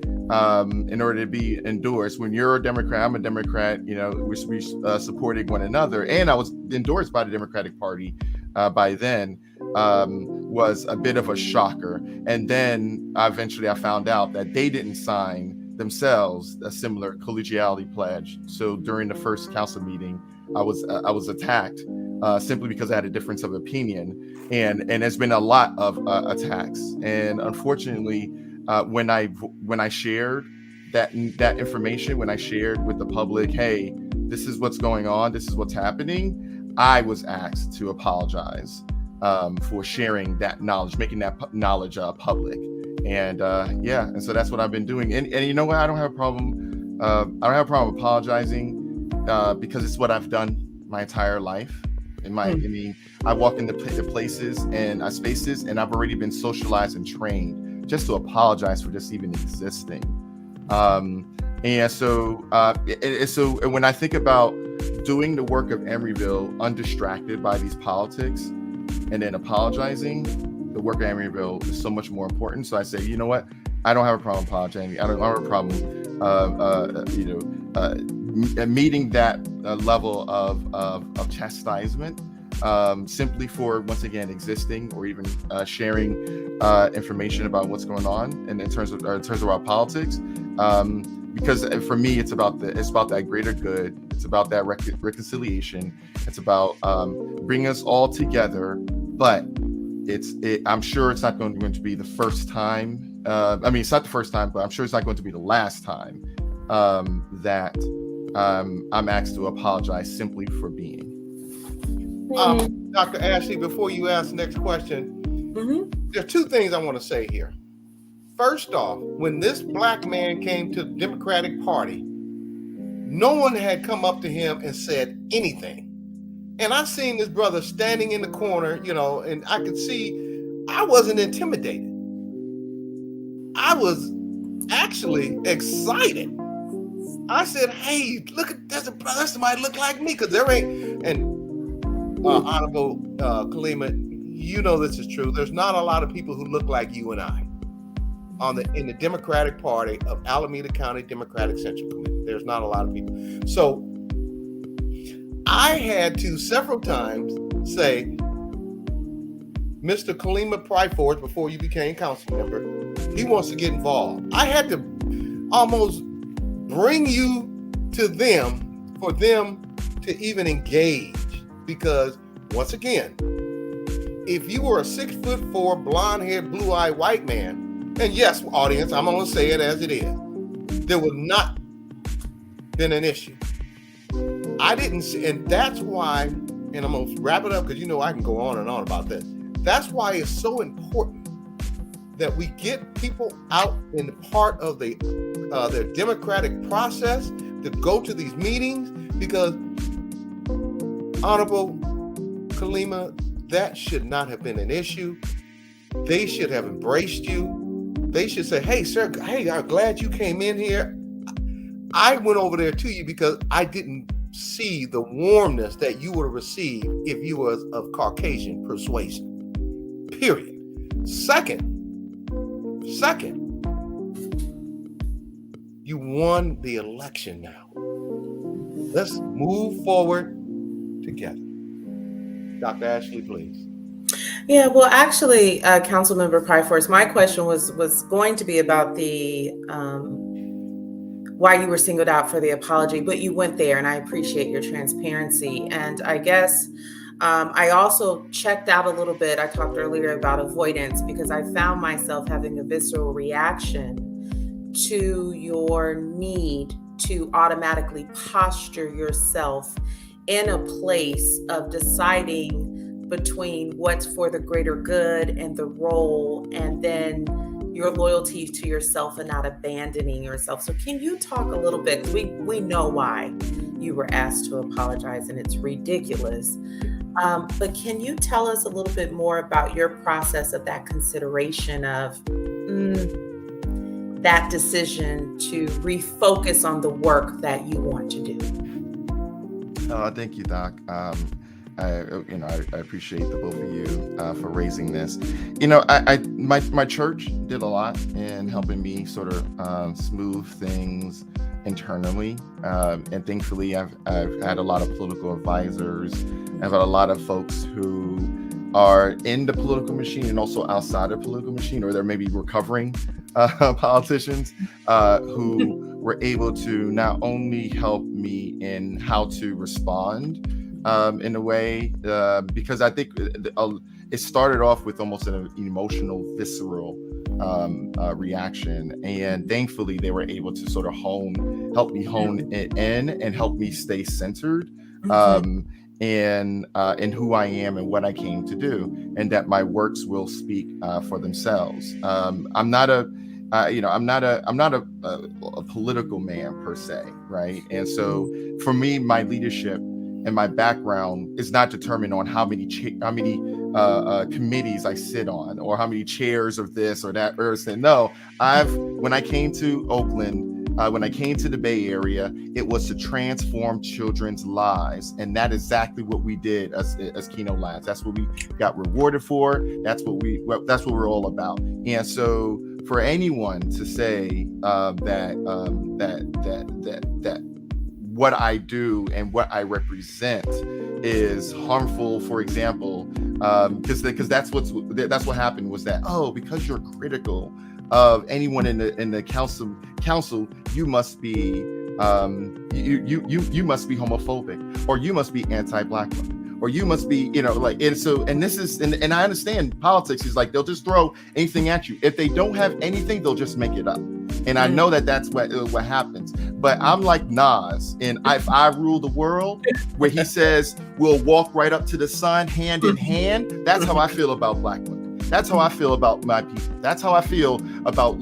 in order to be endorsed, when you're a Democrat, I'm a Democrat, we supporting one another, and I was endorsed by the Democratic Party by then, was a bit of a shocker. And then eventually I found out that they didn't sign themselves a similar collegiality pledge. So during the first council meeting, I was attacked simply because I had a difference of opinion, and there's been a lot of attacks. And unfortunately, when I shared that information, when I shared with the public, hey, this is what's going on, this is what's happening, I was asked to apologize for sharing that knowledge, making that knowledge public. And and so that's what I've been doing. And you know what? I don't have a problem. I don't have a problem apologizing because it's what I've done my entire life. I mean, I walk into places and spaces, and I've already been socialized and trained just to apologize for just even existing. And so when I think about doing the work of Emeryville undistracted by these politics and then apologizing, the work at Emeryville is so much more important. So I say, you know what? I don't have a problem apologizing. I don't have a problem, meeting that level of chastisement, simply for, once again, existing or even sharing information about what's going on, and in terms of our politics. Because for me, it's about that greater good. It's about that reconciliation. It's about bringing us all together. But I'm sure it's not going to be the first time. It's not the first time, but I'm sure it's not going to be the last time that I'm asked to apologize simply for being. Dr. Ashley, before you ask the next question, there are two things I want to say here. First off, when this Black man came to the Democratic Party, no one had come up to him and said anything. And I seen this brother standing in the corner, and I could see I wasn't intimidated. I was actually excited. I said, hey, look, there's somebody look like me, because there ain't, and Honorable Kalima, this is true. There's not a lot of people who look like you and I in the Democratic Party of Alameda County Democratic Central Committee. There's not a lot of people. So I had to several times say, Mr. Kalima Priforce, before you became council member, he wants to get involved. I had to almost bring you to them for them to even engage. Because once again, if you were a 6'4", blonde-haired, blue-eyed white man, and yes, audience, I'm going to say it as it is, there would not been an issue. I didn't see, and that's why, and I'm going to wrap it up because I can go on and on about this. That's why it's so important that we get people out in the part of their democratic process to go to these meetings, because Honorable Kalima, that should not have been an issue. They should have embraced you. They should say, hey, sir, hey, I'm glad you came in here. I went over there to you because I didn't see the warmness that you would have received if you was of Caucasian persuasion, period. Second, you won the election now. Let's move forward together. Dr. Ashley, please. Yeah, well, actually, Councilmember Priforce, my question was going to be about the why you were singled out for the apology, but you went there, and I appreciate your transparency. And I guess I also checked out a little bit. I talked earlier about avoidance, because I found myself having a visceral reaction to your need to automatically posture yourself in a place of deciding between what's for the greater good and the role, and then your loyalty to yourself and not abandoning yourself. So can you talk a little bit? We know why you were asked to apologize, and it's ridiculous. But can you tell us a little bit more about your process of that consideration of that decision to refocus on the work that you want to do? Thank you, Doc. I appreciate the both of you for raising this. My church did a lot in helping me sort of smooth things internally, and thankfully, I've had a lot of political advisors. I've had a lot of folks who are in the political machine and also outside the political machine, or they're maybe recovering politicians who were able to not only help me in how to respond in a way, because I think it started off with almost an emotional, visceral reaction, and thankfully they were able to sort of help me hone it in and help me stay centered in who I am and what I came to do, and that my works will speak for themselves. I'm not a political man per se, right? And so for me, my leadership and my background is not determined on how many committees I sit on, or how many chairs of this or that. No, when I came to Oakland, when I came to the Bay Area, it was to transform children's lives. And that is exactly what we did as Keno Labs. That's what we got rewarded for. That's what we're all about. And so for anyone to say that what I do and what I represent is harmful, for example, because that's what happened, was that, because you're critical of anyone in the council, you must be you must be homophobic, or you must be anti-Black women, or you must be, and I understand politics is like they'll just throw anything at you. If they don't have anything, they'll just make it up. And I know that's what happens. But I'm like Nas in If I Rule the World, where he says we'll walk right up to the sun hand in hand. That's how I feel about Black women. That's how I feel about my people. That's how I feel about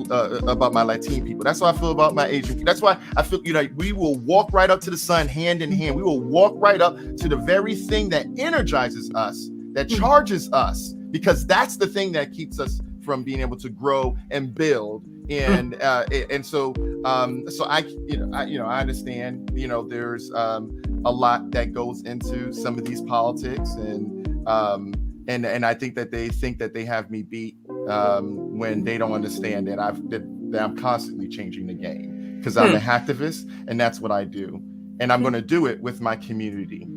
my Latino people. That's how I feel about my Asian people. That's why I feel, we will walk right up to the sun hand in hand. We will walk right up to the very thing that energizes us, that charges us, because that's the thing that keeps us from being able to grow and build. And so I understand, there's a lot that goes into some of these politics, and I think that they have me beat when they don't understand that I'm constantly changing the game, because I'm an activist, and that's what I do, and I'm going to do it with my community.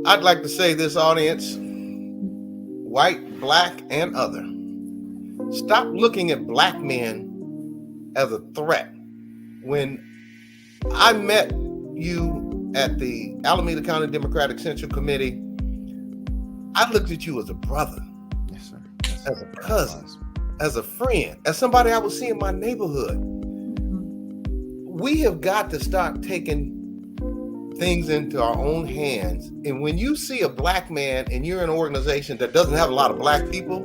I'd like to say this, audience, white, Black, and other, stop looking at Black men as a threat. When I met you at the Alameda County Democratic Central Committee, I looked at you as a brother, yes, sir. As a cousin, as a friend, as somebody I would see in my neighborhood. We have got to start taking things into our own hands. And when you see a Black man and you're in an organization that doesn't have a lot of Black people,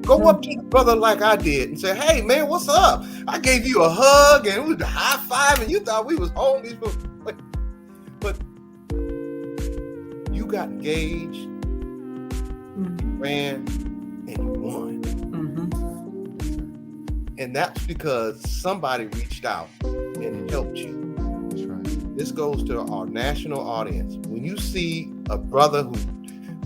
go up to the brother like I did and say, "Hey man, what's up? I gave you a hug and it was a high five and you thought we was homies." But you got engaged, you ran, and you won. And that's because somebody reached out and helped you. That's right. This goes to our national audience. When you see a brother who,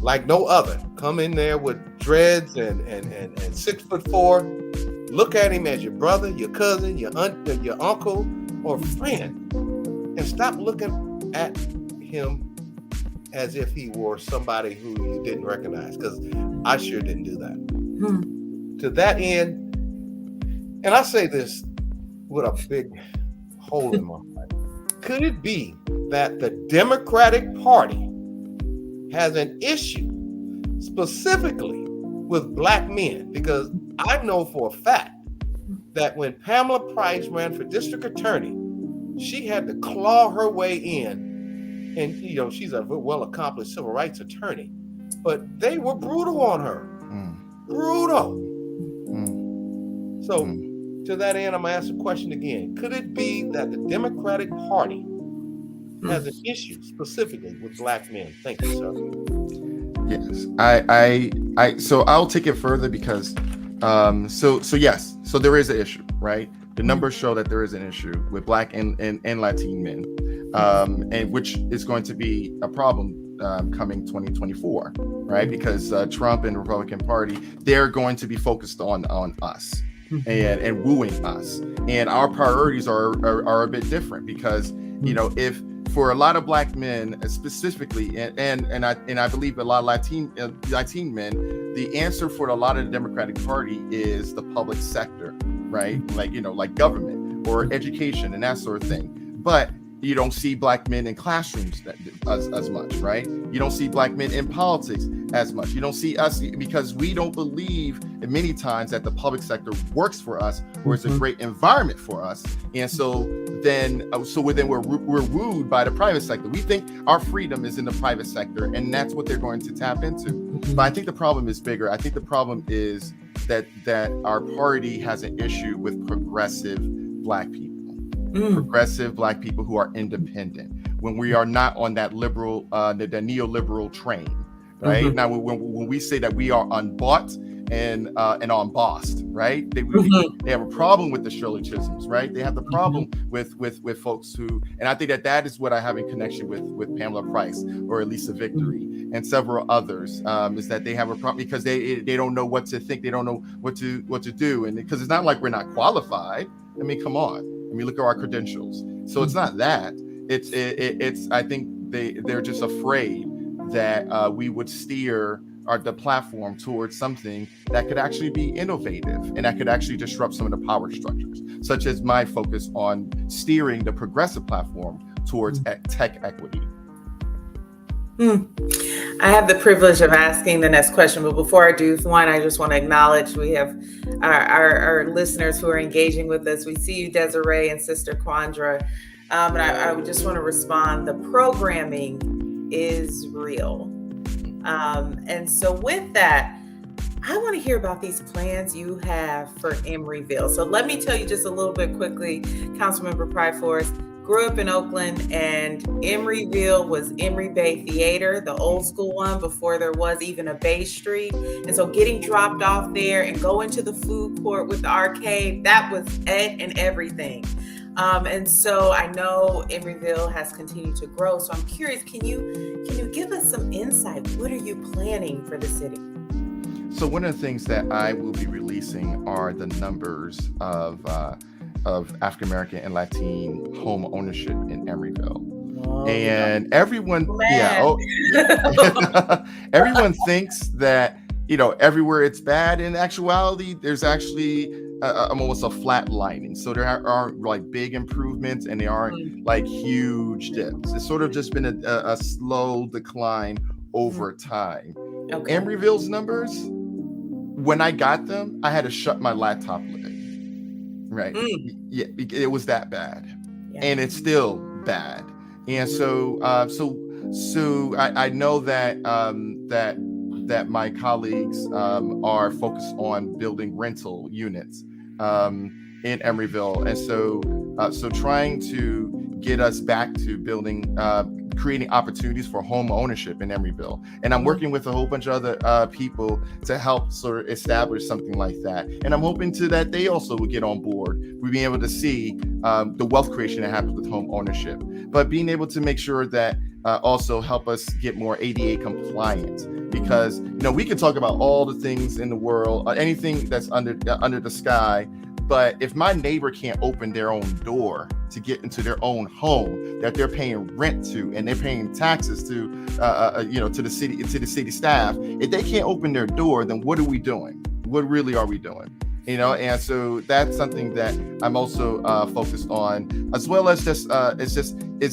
like no other, come in there with dreads and 6'4", look at him as your brother, your cousin, your aunt, your uncle, or friend, and stop looking at him as if he were somebody who you didn't recognize, because I sure didn't do that. To that end, and I say this with a big hole in my heart, could it be that the Democratic Party has an issue specifically with Black men? Because I know for a fact that when Pamela Price ran for district attorney, she had to claw her way in. And, she's a well-accomplished civil rights attorney, but they were brutal on her. Brutal. So to that end, I'm going to ask the question again. Could it be that the Democratic Party has an issue specifically with Black men? Thank you, sir. Yes, so I'll take it further, because yes, so there is an issue, right? The numbers show that there is an issue with Black and Latino men, and which is going to be a problem coming 2024, right? Because Trump and the Republican Party, they're going to be focused on us and wooing us, and our priorities are a bit different, because if for a lot of Black men specifically, and I believe a lot of Latino men, the answer for a lot of the Democratic Party is the public sector, right? Like government or education and that sort of thing. But you don't see Black men in classrooms as much, right? You don't see Black men in politics as much. You don't see us, because we don't believe many times that the public sector works for us, or it's a great environment for us. And so then we're wooed by the private sector. We think our freedom is in the private sector, and that's what they're going to tap into. But I think the problem is bigger. I think the problem is that our party has an issue with progressive Black people. Progressive Black people who are independent, when we are not on that liberal, the neoliberal train, right? Now, when we say that we are unbought, and on Bost, right? They have a problem with the Shirley Chisholms, right? They have the problem with folks who, and I think that is what I have in connection with Pamela Price or Elisa Victory and several others, is that they have a problem because they don't know what to think, they don't know what to do, and because it's not like we're not qualified. I mean, come on. I mean, look at our credentials. So it's not that. It's I think they're just afraid that we would steer the platform towards something that could actually be innovative and that could actually disrupt some of the power structures, such as my focus on steering the progressive platform towards tech equity. I have the privilege of asking the next question, but before I do, one, I just want to acknowledge we have our listeners who are engaging with us. We see you, Desiree and Sister Quandra, and I would just want to respond. The programming is real, and so with that, I want to hear about these plans you have for Emeryville. So let me tell you just a little bit quickly, Councilmember Priforce. Grew up in Oakland, and Emeryville was Emery Bay Theater, the old school one before there was even a Bay Street. And so getting dropped off there and going to the food court with the arcade, that was it and everything. And so I know Emeryville has continued to grow. So I'm curious, can you give us some insight? What are you planning for the city? So one of the things that I will be releasing are the numbers of African American and Latine home ownership in Emeryville. And everyone, everyone thinks that, everywhere it's bad. In actuality, there's actually almost a flat lining. So there aren't like big improvements, and there aren't like huge dips. It's sort of just been a slow decline over time. Okay. Emeryville's numbers, when I got them, I had to shut my laptop lid. Right. Yeah, it was that bad. Yeah. And it's still bad. And so I know that that my colleagues are focused on building rental units in Emeryville. And so trying to get us back to building creating opportunities for home ownership in Emeryville. And I'm working with a whole bunch of other people to help sort of establish something like that. And I'm hoping that they also will get on board. We'll be able to see the wealth creation that happens with home ownership, but being able to make sure that also help us get more ADA compliant, because we can talk about all the things in the world, anything that's under the sky, but if my neighbor can't open their own door to get into their own home that they're paying rent to, and they're paying taxes to the city staff, if they can't open their door, then what are we doing? What really are we doing? And so that's something that I'm also focused on, as well as it's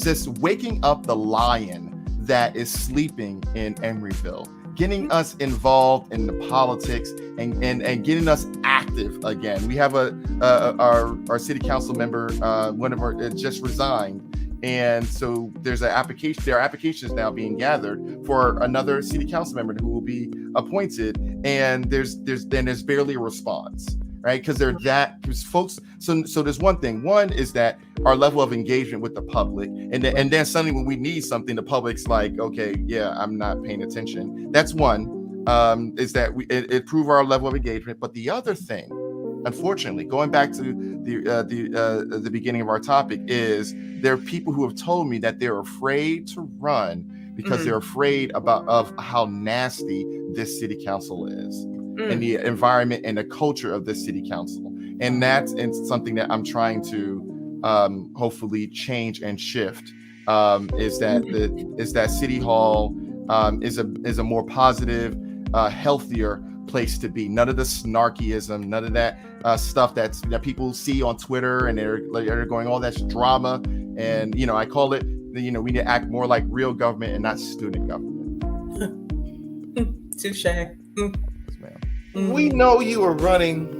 just waking up the lion that is sleeping in Emeryville, getting us involved in the politics and getting us active again. We have our city council member, one of our just resigned. And so there are applications now being gathered for another city council member who will be appointed. And there's barely a response, right? Because folks, so there's one thing. One is that our level of engagement with the public, and then suddenly when we need something, the public's like, okay, yeah, I'm not paying attention. That's one, is that it improve our level of engagement. But the other thing, unfortunately, going back to the beginning of our topic, is there are people who have told me that they're afraid to run because they're afraid of how nasty this city council is, and the environment and the culture of this city council. And that's something that I'm trying to hopefully change and shift. Is that City Hall is a more positive, healthier place to be. None of the snarkyism, none of that stuff that people see on Twitter, and they're going, oh, that's drama. And I call it, we need to act more like real government and not student government. Touche. Yes, ma'am. We know you are running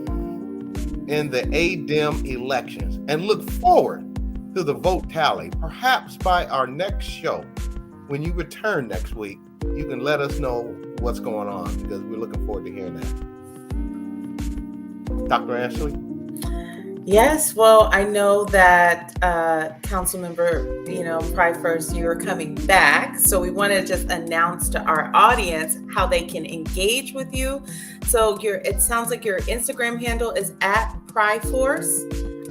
in the ADEM elections and look forward to the vote tally. Perhaps by our next show, when you return next week, you can let us know what's going on, because we're looking forward to hearing that. Dr. Ashley? Yes, well, I know that Councilmember, Priforce, you are coming back. So we want to just announce to our audience how they can engage with you. So it sounds like your Instagram handle is at Priforce.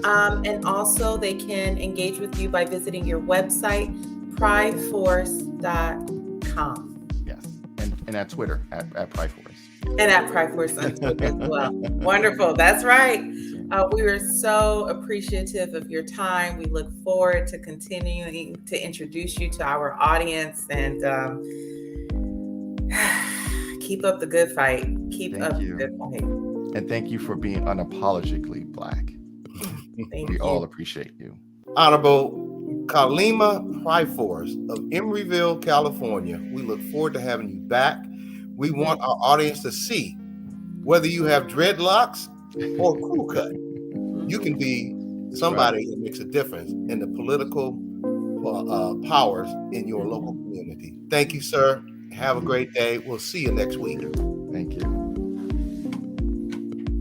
And also they can engage with you by visiting your website, priforce.com. Yes. And at Twitter, at Priforce. And at Priforce on Twitter as well. Wonderful. That's right. We were so appreciative of your time. We look forward to continuing to introduce you to our audience, and keep up the good fight. Keep up the good fight. And thank you for being unapologetically Black. We all appreciate you. Honorable Kalima Priforce of Emeryville, California. We look forward to having you back. We want our audience to see whether you have dreadlocks or crew cut. You can be somebody that makes a difference in the political powers in your local community. Thank you, sir. Have a great day. We'll see you next week. Thank you.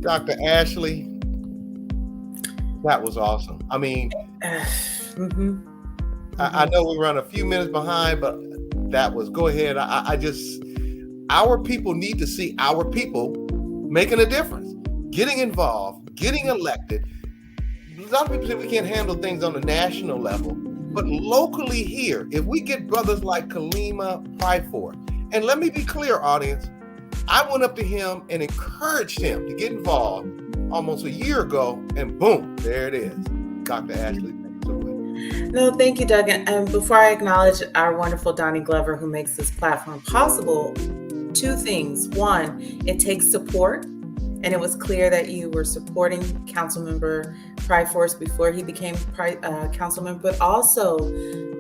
Dr. Ashley, that was awesome. I mean, I know we run a few minutes behind, but that was, go ahead. Our people need to see our people making a difference, getting involved, getting elected. A lot of people say we can't handle things on the national level, but locally here, if we get brothers like Kalima Priforce, and let me be clear, audience, I went up to him and encouraged him to get involved almost a year ago, and boom, there it is. Dr. Ashley, thank you so much. No, thank you, Doug. And before I acknowledge our wonderful Donnie Glover, who makes this platform possible, two things. One, it takes support. And it was clear that you were supporting Councilmember Priforce before he became Councilmember, but also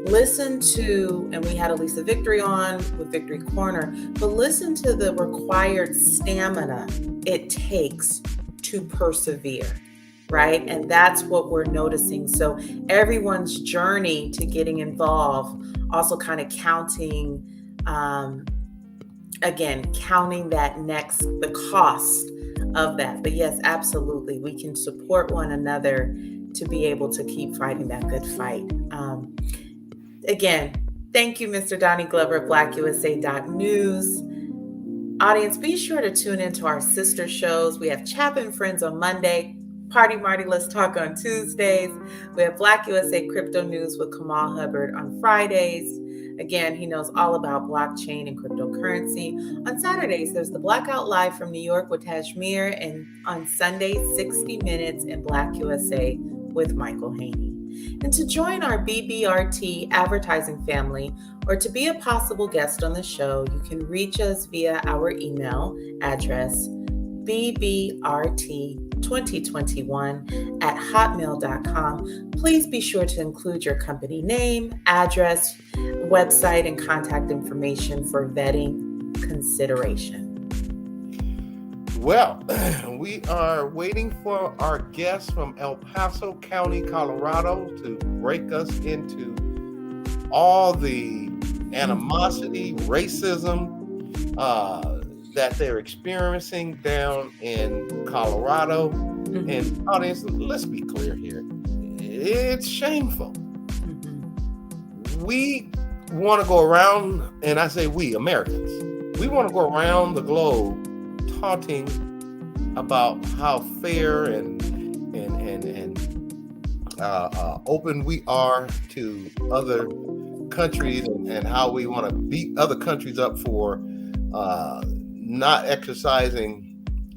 listen to, and we had Elisa Victory on with Victory Corner, but listen to the required stamina it takes to persevere, right? And that's what we're noticing. So everyone's journey to getting involved, also kind of counting, counting the cost of that. But yes, absolutely, we can support one another to be able to keep fighting that good fight. Again, thank you, Mr. Donnie Glover of BlackUSA.News. Audience, be sure to tune into our sister shows. We have Chapin Friends on Monday, Party Marty Let's Talk on Tuesdays. We have Black USA Crypto News with Kamal Hubbard on Fridays. Again, he knows all about blockchain and cryptocurrency. On Saturdays, there's the Blackout Live from New York with Tashmir, and on Sundays, 60 Minutes in Black USA with Michael Haney. And to join our BBRT advertising family or to be a possible guest on the show, you can reach us via our email address, bbrt2021@hotmail.com. Please be sure to include your company name, address, website, and contact information for vetting consideration. Well, we are waiting for our guests from El Paso County, Colorado, to break us into all the animosity, racism that they're experiencing down in Colorado. Mm-hmm. And audience, let's be clear here. It's shameful. Mm-hmm. We want to go around, and I say we, Americans, we want to go around the globe talking about how fair and open we are to other countries, and how we want to beat other countries up for not exercising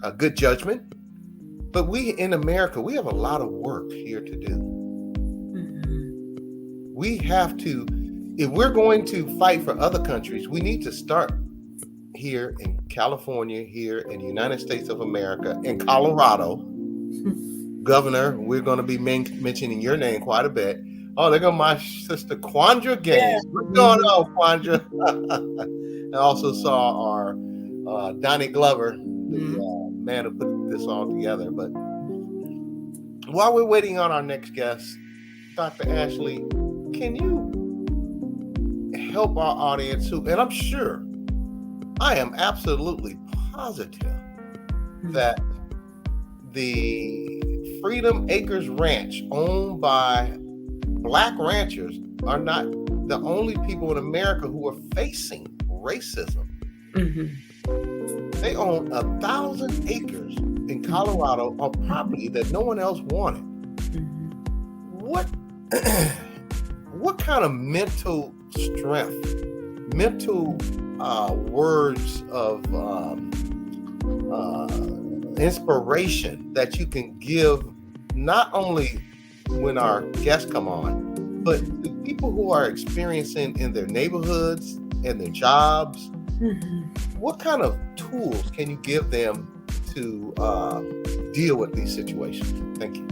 a good judgment. But we in America, we have a lot of work here to do. Mm-hmm. We have to, if we're going to fight for other countries, we need to start here in California, here in the United States of America, in Colorado. Governor, we're going to be mentioning your name quite a bit. Oh, there goes my sister Quandra Gaines. What's going on, Quandra? I also saw our Donnie Glover, the man who put this all together. But while we're waiting on our next guest, Dr. Ashley, can you help our audience who, and I'm sure, I am absolutely positive that the Freedom Acres Ranch, owned by Black ranchers, are not the only people in America who are facing racism. They own 1,000 acres in Colorado on property that no one else wanted. What kind of mental strength, mental words of inspiration that you can give, not only when our guests come on, but the people who are experiencing in their neighborhoods and their jobs? What kind of tools can you give them to deal with these situations? Thank you.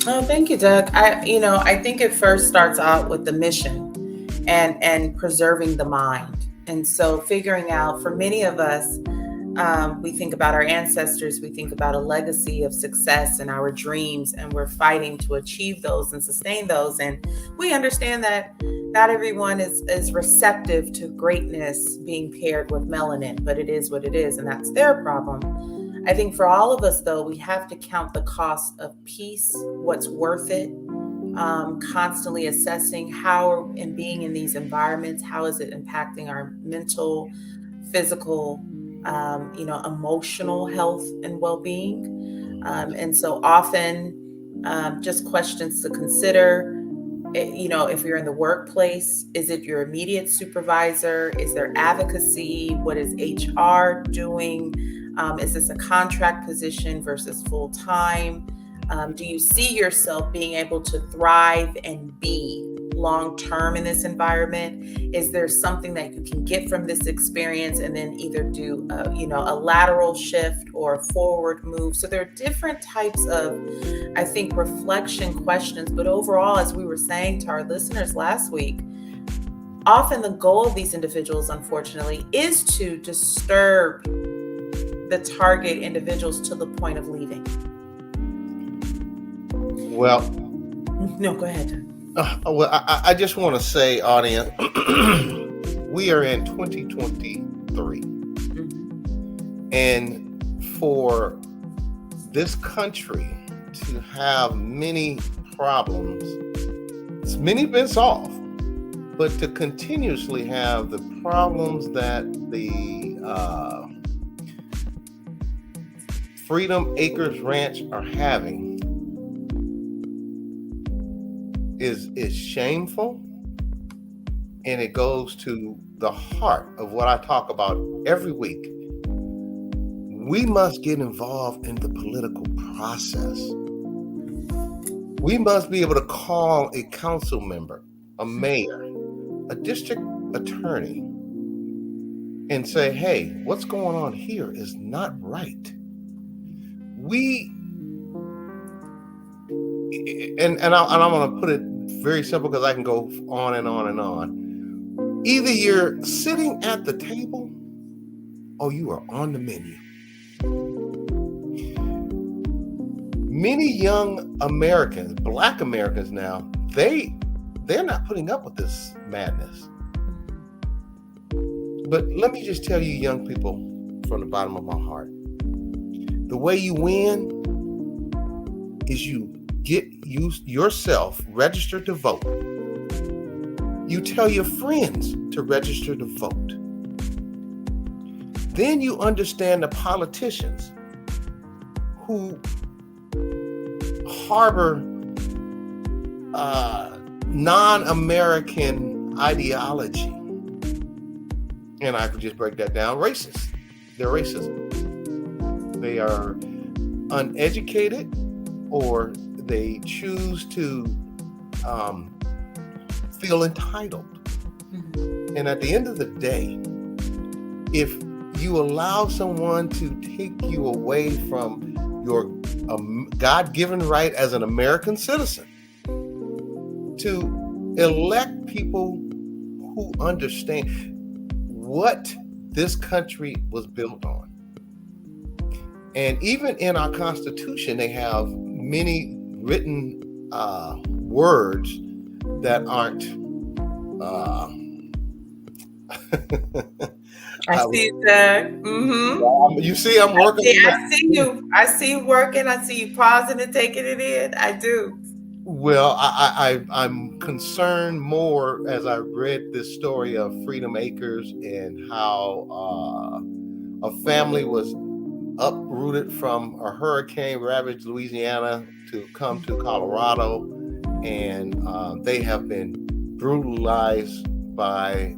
Oh, thank you, Doug. I think it first starts out with the mission and preserving the mind. And so figuring out, for many of us, we think about our ancestors, we think about a legacy of success and our dreams, and we're fighting to achieve those and sustain those. And we understand that not everyone is receptive to greatness being paired with melanin, but it is what it is, and that's their problem. I think for all of us, though, we have to count the cost of peace, what's worth it, constantly assessing how, and being in these environments, how is it impacting our mental, physical, emotional health and well-being. And so often just questions to consider, if you're in the workplace, is it your immediate supervisor? Is there advocacy? What is HR doing? Is this a contract position versus full-time? Do you see yourself being able to thrive and be long-term in this environment? Is there something that you can get from this experience and then either do a lateral shift or a forward move? So there are different types of, I think, reflection questions. But overall, as we were saying to our listeners last week, often the goal of these individuals, unfortunately, is to disturb the target individuals to the point of leaving. Well, no, go ahead. I just want to say, audience, we are in 2023. And for this country to have many problems, many been solved, but to continuously have the problems that the Freedom Acres Ranch are having is shameful, and it goes to the heart of what I talk about every week. We must get involved in the political process. We must be able to call a council member, a mayor, a district attorney, and say, hey, what's going on here is not right. And I'm going to put it very simple because I can go on and on and on. Either you're sitting at the table or you are on the menu. Many young Americans, Black Americans now, they're not putting up with this madness. But let me just tell you, young people, from the bottom of my heart, the way you win is you get yourself registered to vote. You tell your friends to register to vote. Then you understand the politicians who harbor non-American ideology. And I could just break that down. Racist. They're racist. They are uneducated, or they choose to feel entitled. And at the end of the day, if you allow someone to take you away from your God-given right as an American citizen to elect people who understand what this country was built on. And even in our Constitution, they have many written words that aren't I see that. Mm-hmm. You see, I'm working. I see you. I see you working. I see you pausing and taking it in. I do. Well, I'm concerned more as I read this story of Freedom Acres and how a family was uprooted from a hurricane ravaged Louisiana to come to Colorado, and they have been brutalized by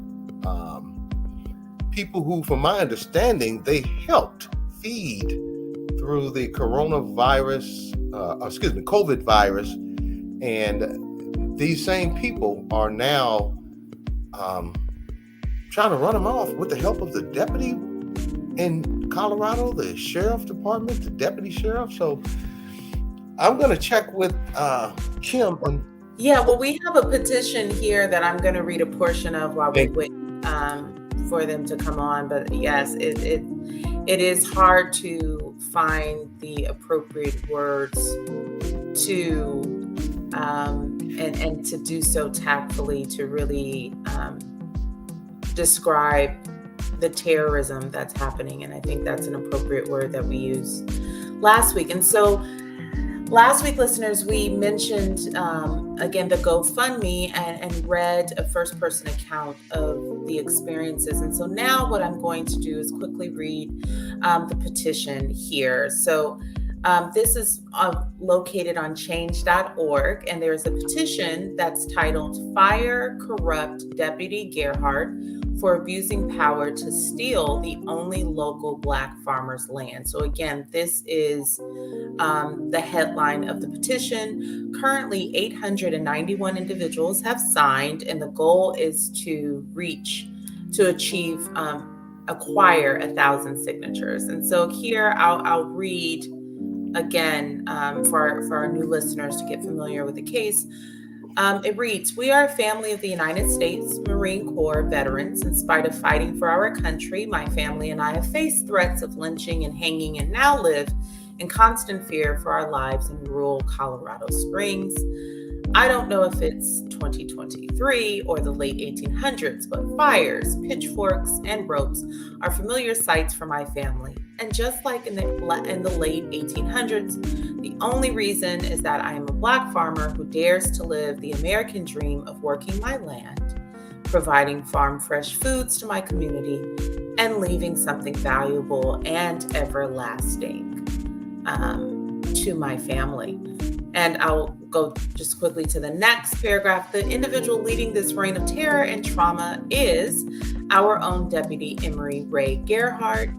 people who, from my understanding, they helped feed through the COVID virus. And these same people are now trying to run them off with the help of the deputy in Colorado, the sheriff department, the deputy sheriff. So I'm going to check with Kim. Yeah, well, we have a petition here that I'm going to read a portion of while we wait for them to come on. But yes, it is hard to find the appropriate words to and to do so tactfully to really describe the terrorism that's happening. And I think that's an appropriate word that we used last week. And so last week, listeners, we mentioned, again, the GoFundMe and read a first-person account of the experiences. And so now what I'm going to do is quickly read the petition here. So this is located on change.org, and there's a petition that's titled "Fire Corrupt Deputy Gerhardt for Abusing Power to Steal the Only Local Black Farmers' Land." So again, this is the headline of the petition. Currently, 891 individuals have signed, and the goal is to acquire 1,000 signatures. And so here I'll read again for our new listeners to get familiar with the case. It reads, "We are a family of the United States Marine Corps veterans. In spite of fighting for our country, my family and I have faced threats of lynching and hanging and now live in constant fear for our lives in rural Colorado Springs. I don't know if it's 2023 or the late 1800s, but fires, pitchforks, and ropes are familiar sights for my family. And just like in the late 1800s, the only reason is that I am a Black farmer who dares to live the American dream of working my land, providing farm fresh foods to my community, and leaving something valuable and everlasting to my family." And I'll go just quickly to the next paragraph. "The individual leading this reign of terror and trauma is our own Deputy Ray Gerhardt,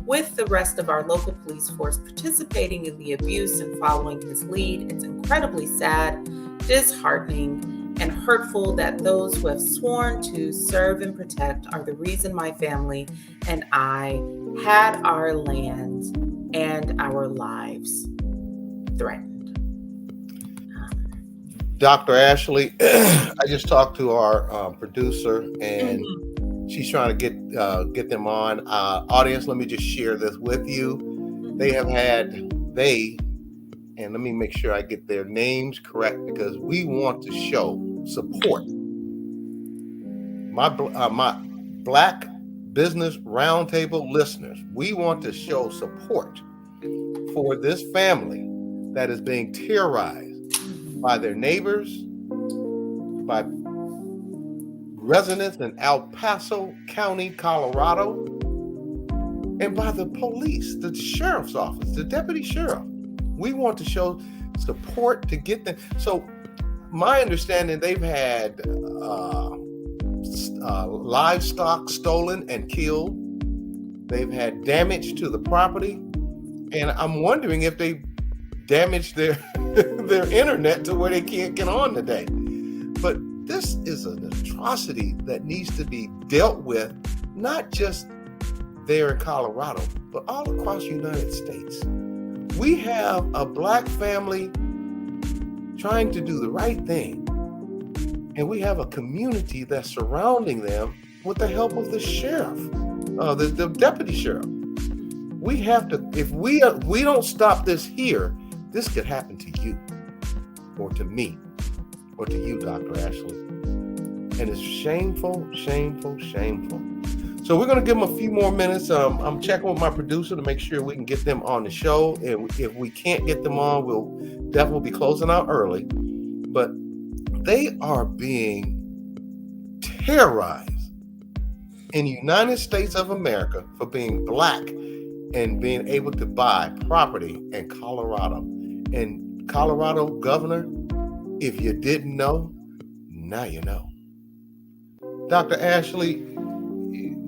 with the rest of our local police force participating in the abuse and following his lead. It's incredibly sad, disheartening, and hurtful that those who have sworn to serve and protect are the reason my family and I had our land and our lives threatened." Dr. Ashley, I just talked to our producer, and she's trying to get them on. Audience, let me just share this with you. And let me make sure I get their names correct, because we want to show support. My Black Business Roundtable listeners, we want to show support for this family that is being terrorized by their neighbors, by residents in El Paso County, Colorado, and by the police, the sheriff's office, the deputy sheriff. We want to show support to get them. So my understanding, they've had livestock stolen and killed. They've had damage to the property. And I'm wondering if they damaged their internet to where they can't get on today. But this is an atrocity that needs to be dealt with, not just there in Colorado, but all across the United States. We have a Black family trying to do the right thing, and we have a community that's surrounding them with the help of the sheriff, the deputy sheriff. We have to, if we don't stop this here, this could happen to you, or to me, or to you, Dr. Ashley. And it's shameful, shameful, shameful. So we're going to give them a few more minutes. I'm checking with my producer to make sure we can get them on the show. And if we can't get them on, we'll definitely be closing out early. But they are being terrorized in the United States of America for being Black and being able to buy property in Colorado. And Colorado governor, if you didn't know, now you know. Dr. Ashley,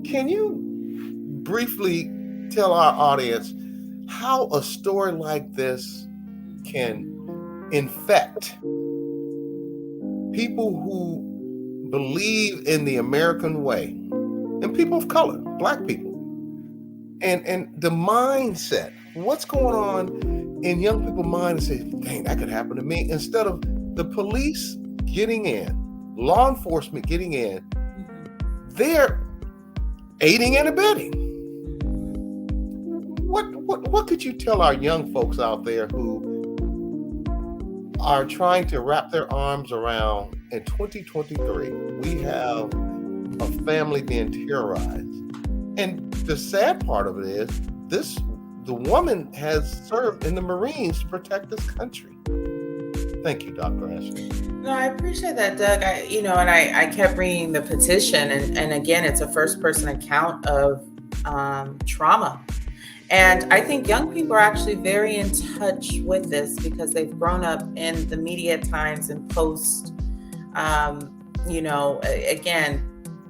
can you briefly tell our audience how a story like this can infect people who believe in the American way, and people of color, Black people, and the mindset, what's going on in young people's mind, and say, dang, that could happen to me, instead of the police getting in, law enforcement getting in, they're aiding and abetting. What could you tell our young folks out there who are trying to wrap their arms around, in 2023, we have a family being terrorized? And the sad part of it is, the woman has served in the Marines to protect this country. Thank you, Dr. Ashley. No, I appreciate that, Doug. I kept reading the petition, and again, it's a first-person account of trauma. And I think young people are actually very in touch with this because they've grown up in the media at times and post, again,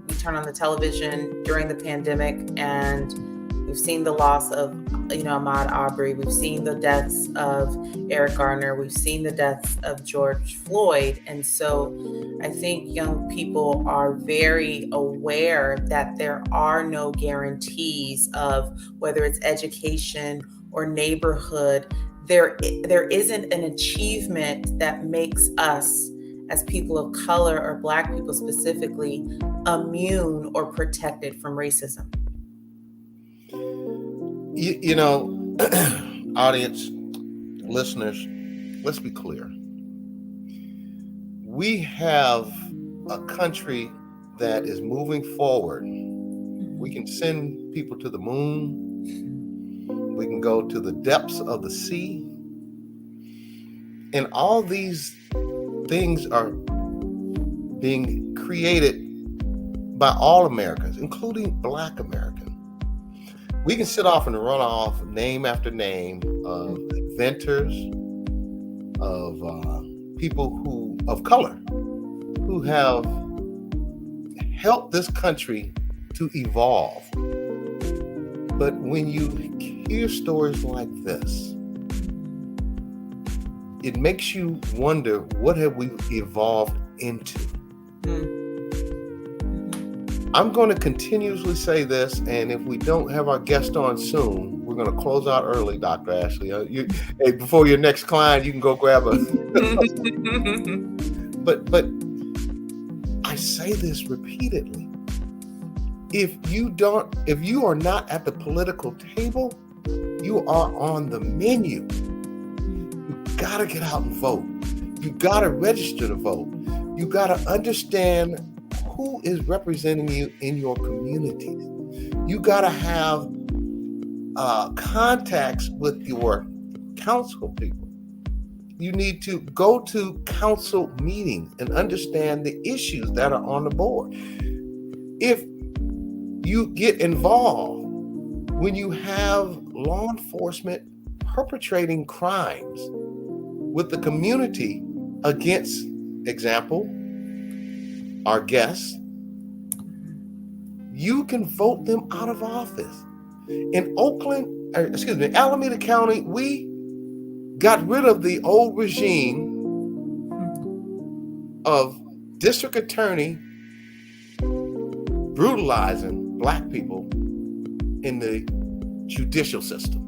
we turn on the television during the pandemic and we've seen the loss of, Ahmaud Arbery. We've seen the deaths of Eric Garner. We've seen the deaths of George Floyd. And so I think young people are very aware that there are no guarantees of whether it's education or neighborhood. There isn't an achievement that makes us as people of color or Black people specifically immune or protected from racism. Audience, listeners, let's be clear. We have a country that is moving forward. We can send people to the moon. We can go to the depths of the sea. And all these things are being created by all Americans, including Black Americans. We can sit off and run off name after name of inventors, of people of color who have helped this country to evolve. But when you hear stories like this, it makes you wonder, what have we evolved into? I'm going to continuously say this, and if we don't have our guest on soon, we're going to close out early, Dr. Ashley. Before your next client, you can go grab a... But I say this repeatedly. If you are not at the political table, you are on the menu. You got to get out and vote. You got to register to vote. You got to understand who is representing you in your communities. You got to have contacts with your council people. You need to go to council meetings and understand the issues that are on the board. If you get involved when you have law enforcement perpetrating crimes with the community against, example, our guests, you can vote them out of office. In Alameda County, we got rid of the old regime of district attorney brutalizing Black people in the judicial system,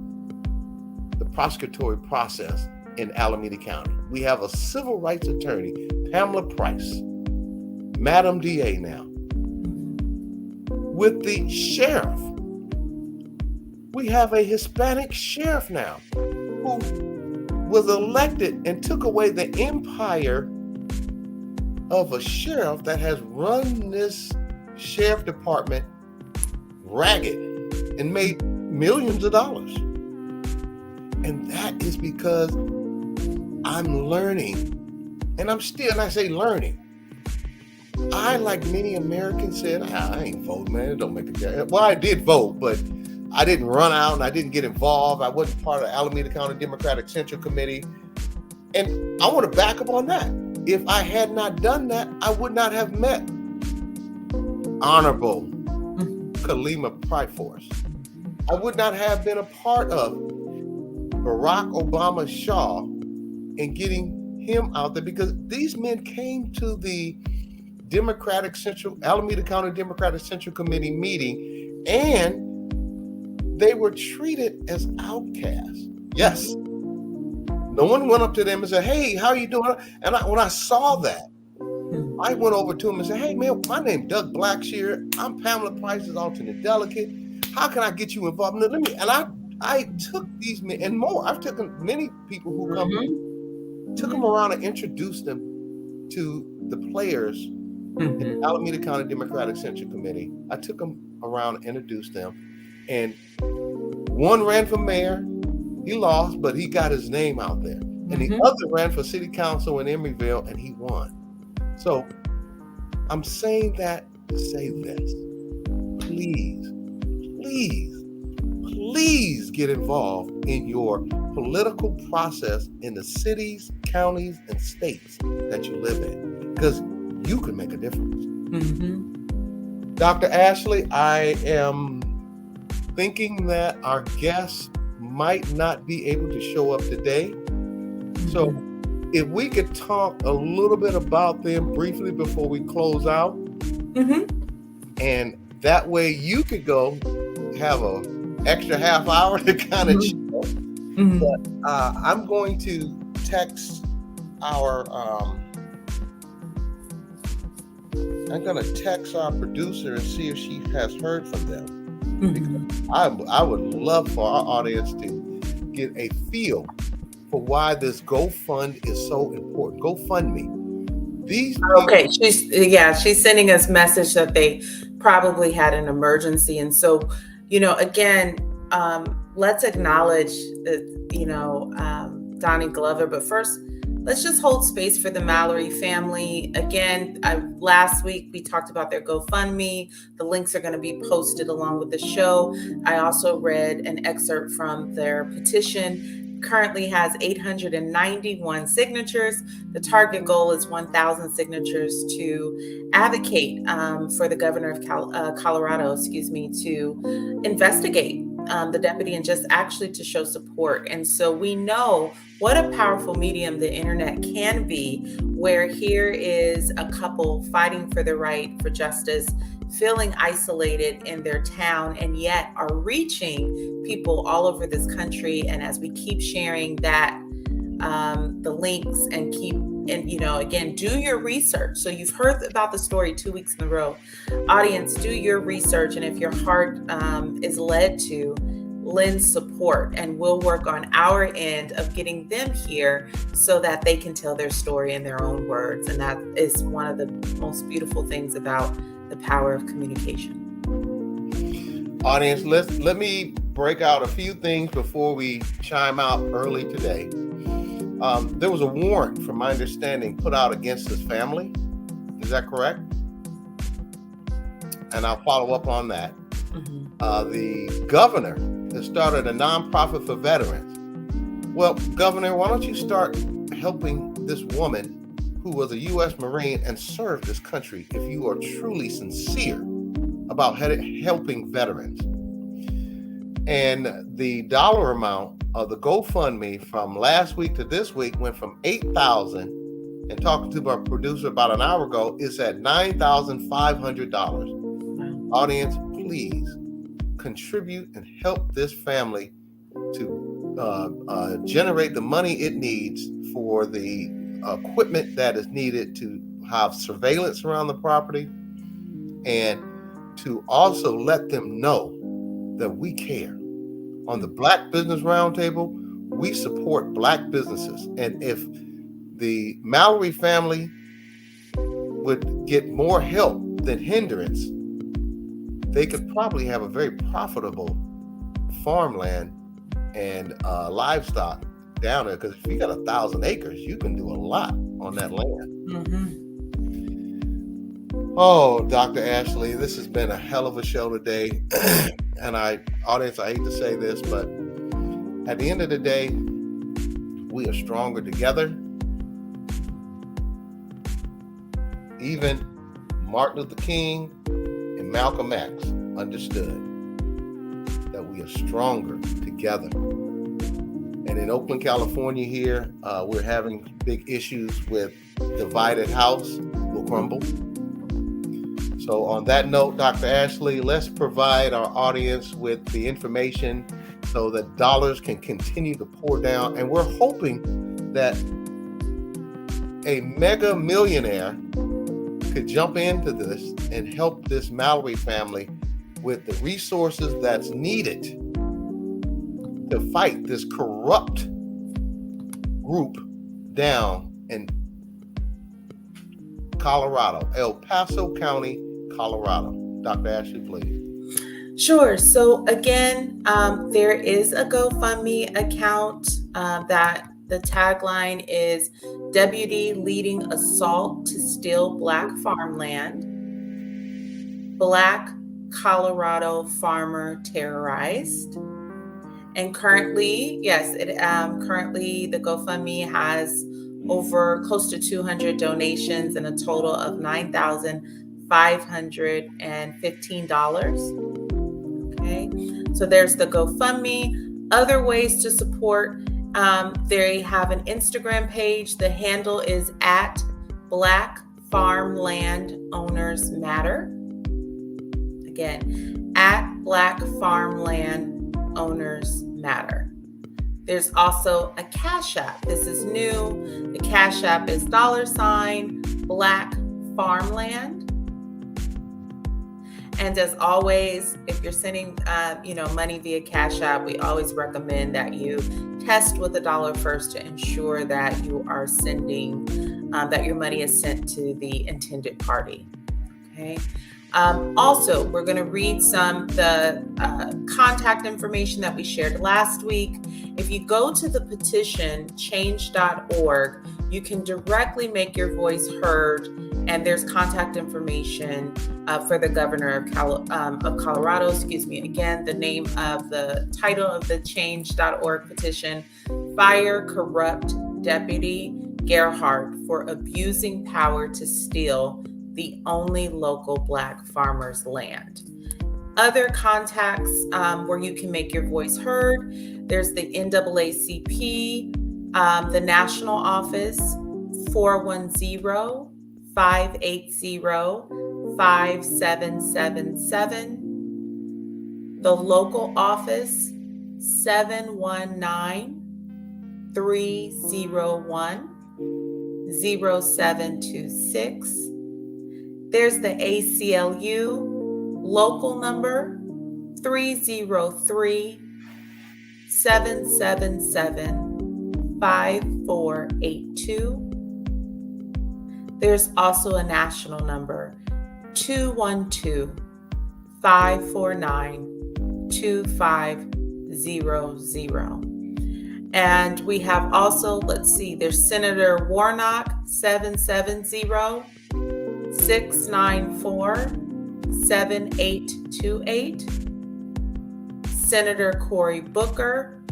the prosecutory process in Alameda County. We have a civil rights attorney, Pamela Price, Madam DA now. With the sheriff, we have a Hispanic sheriff now who was elected and took away the empire of a sheriff that has run this sheriff department ragged and made millions of dollars. And that is because I'm learning. And I say learning. I, like many Americans, said, I ain't voting, man. It don't make a difference. Well, I did vote, but I didn't run out and I didn't get involved. I wasn't part of the Alameda County Democratic Central Committee. And I want to back up on that. If I had not done that, I would not have met Honorable Khalima Priforce. I would not have been a part of Barack Obama's Shaw and getting him out there, because these men came to the Alameda County Democratic Central Committee meeting, and they were treated as outcasts. Yes. No one went up to them and said, hey, how are you doing? And when I saw that, I went over to him and said, hey, man, my name's Doug Blacksher. I'm Pamela Price's alternate delegate. How can I get you involved? I took these men and more. I've taken many people who come, took them around and introduced them to the players in the Alameda County Democratic Central Committee. I took them around and introduced them. And one ran for mayor. He lost, but he got his name out there. And the other ran for city council in Emeryville, and he won. So I'm saying that to say this. Please, please, please get involved in your political process in the cities, counties, and states that you live in, because you can make a difference. Dr. Ashley, I am thinking that our guest might not be able to show up today. So if we could talk a little bit about them briefly before we close out, and that way you could go have an extra half hour to kind of chill. But I'm going to text our producer and see if she has heard from them. I would love for our audience to get a feel for why this GoFund is so important. GoFundMe. Okay, she's sending us message that they probably had an emergency, and so again, let's acknowledge Donnie Glover, but first, let's just hold space for the Mallery family. Again, last week we talked about their GoFundMe. The links are going to be posted along with the show. I also read an excerpt from their petition. Currently has 891 signatures. The target goal is 1,000 signatures to advocate for the governor of Colorado, to investigate the deputy and just actually to show support. And so we know what a powerful medium the internet can be, where here is a couple fighting for the right, for justice, feeling isolated in their town, and yet are reaching people all over this country. And as we keep sharing that, the links, and again, do your research. So you've heard about the story 2 weeks in a row. Audience, do your research. And if your heart is led to, lend support, and we'll work on our end of getting them here so that they can tell their story in their own words. And that is one of the most beautiful things about the power of communication. Audience, let me break out a few things before we chime out early today. There was a warrant, from my understanding, put out against this family. Is that correct? And I'll follow up on that. The governor has started a nonprofit for veterans. Well, Governor, why don't you start helping this woman who was a U.S. Marine and served this country if you are truly sincere about helping veterans? And the dollar amount of the GoFundMe from last week to this week went from $8,000, and talking to my producer about an hour ago, is at $9,500. Audience, please contribute and help this family to generate the money it needs for the equipment that is needed to have surveillance around the property, and to also let them know that we care. On the Black Business Roundtable, we support Black businesses. And if the Mallery family would get more help than hindrance, they could probably have a very profitable farmland and livestock down there, because if you got 1,000 acres, you can do a lot on that land. Mm-hmm. Oh, Dr. Ashley, this has been a hell of a show today. And audience, I hate to say this, but at the end of the day, we are stronger together. Even Martin Luther King and Malcolm X understood that we are stronger together. And in Oakland, California here, we're having big issues with divided house will crumble. So on that note, Dr. Ashley, let's provide our audience with the information so that dollars can continue to pour down. And we're hoping that a mega millionaire could jump into this and help this Mallery family with the resources that's needed to fight this corrupt group down in Colorado, El Paso County, Colorado. Dr. Ashley, please. Sure. So again, there is a GoFundMe account that the tagline is Deputy Leading Assault to Steal Black Farmland. Black Colorado Farmer Terrorized. And currently, currently the GoFundMe has over close to 200 donations and a total of $9,515. Okay, so there's the GoFundMe. Other ways to support, they have an Instagram page. The handle is at Black Farmland Owners Matter. Again, at Black Farmland Owners Matter. There's also a Cash App. This is new. The Cash App is $ Black Farmland. And as always, if you're sending, money via Cash App, we always recommend that you test with $1 first to ensure that you are sending, that your money is sent to the intended party. Okay. Also, we're going to read some of the contact information that we shared last week. If you go to the petition change.org, you can directly make your voice heard, and there's contact information for the governor of Colorado. Again, the name of the title of the change.org petition: Fire Corrupt Deputy Gerhardt for Abusing Power to Steal the Only Local Black Farmers' Land. Other contacts where you can make your voice heard: there's the NAACP, the national office, 410-580-5777. The local office, 719-301-0726. There's the ACLU local number, 303-777-5482. There's also a national number, 212-549-2500. And we have also, there's Senator Warnock, 770-694-7828. Senator Cory Booker,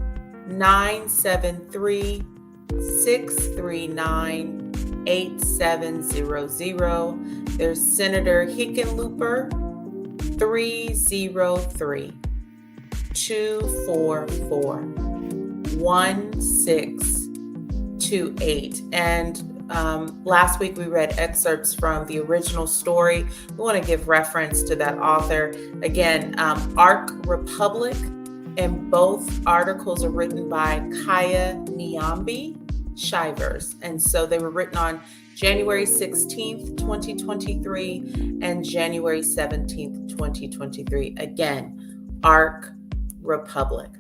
973-639-8700. There's Senator Hickenlooper, 303-244-1628. And last week we read excerpts from the original story. We want to give reference to that author. Again, Arc Republic, and both articles are written by Kaya Nyambi Shivers. And so they were written on January 16th, 2023 and January 17th, 2023. Again, Arc Republic.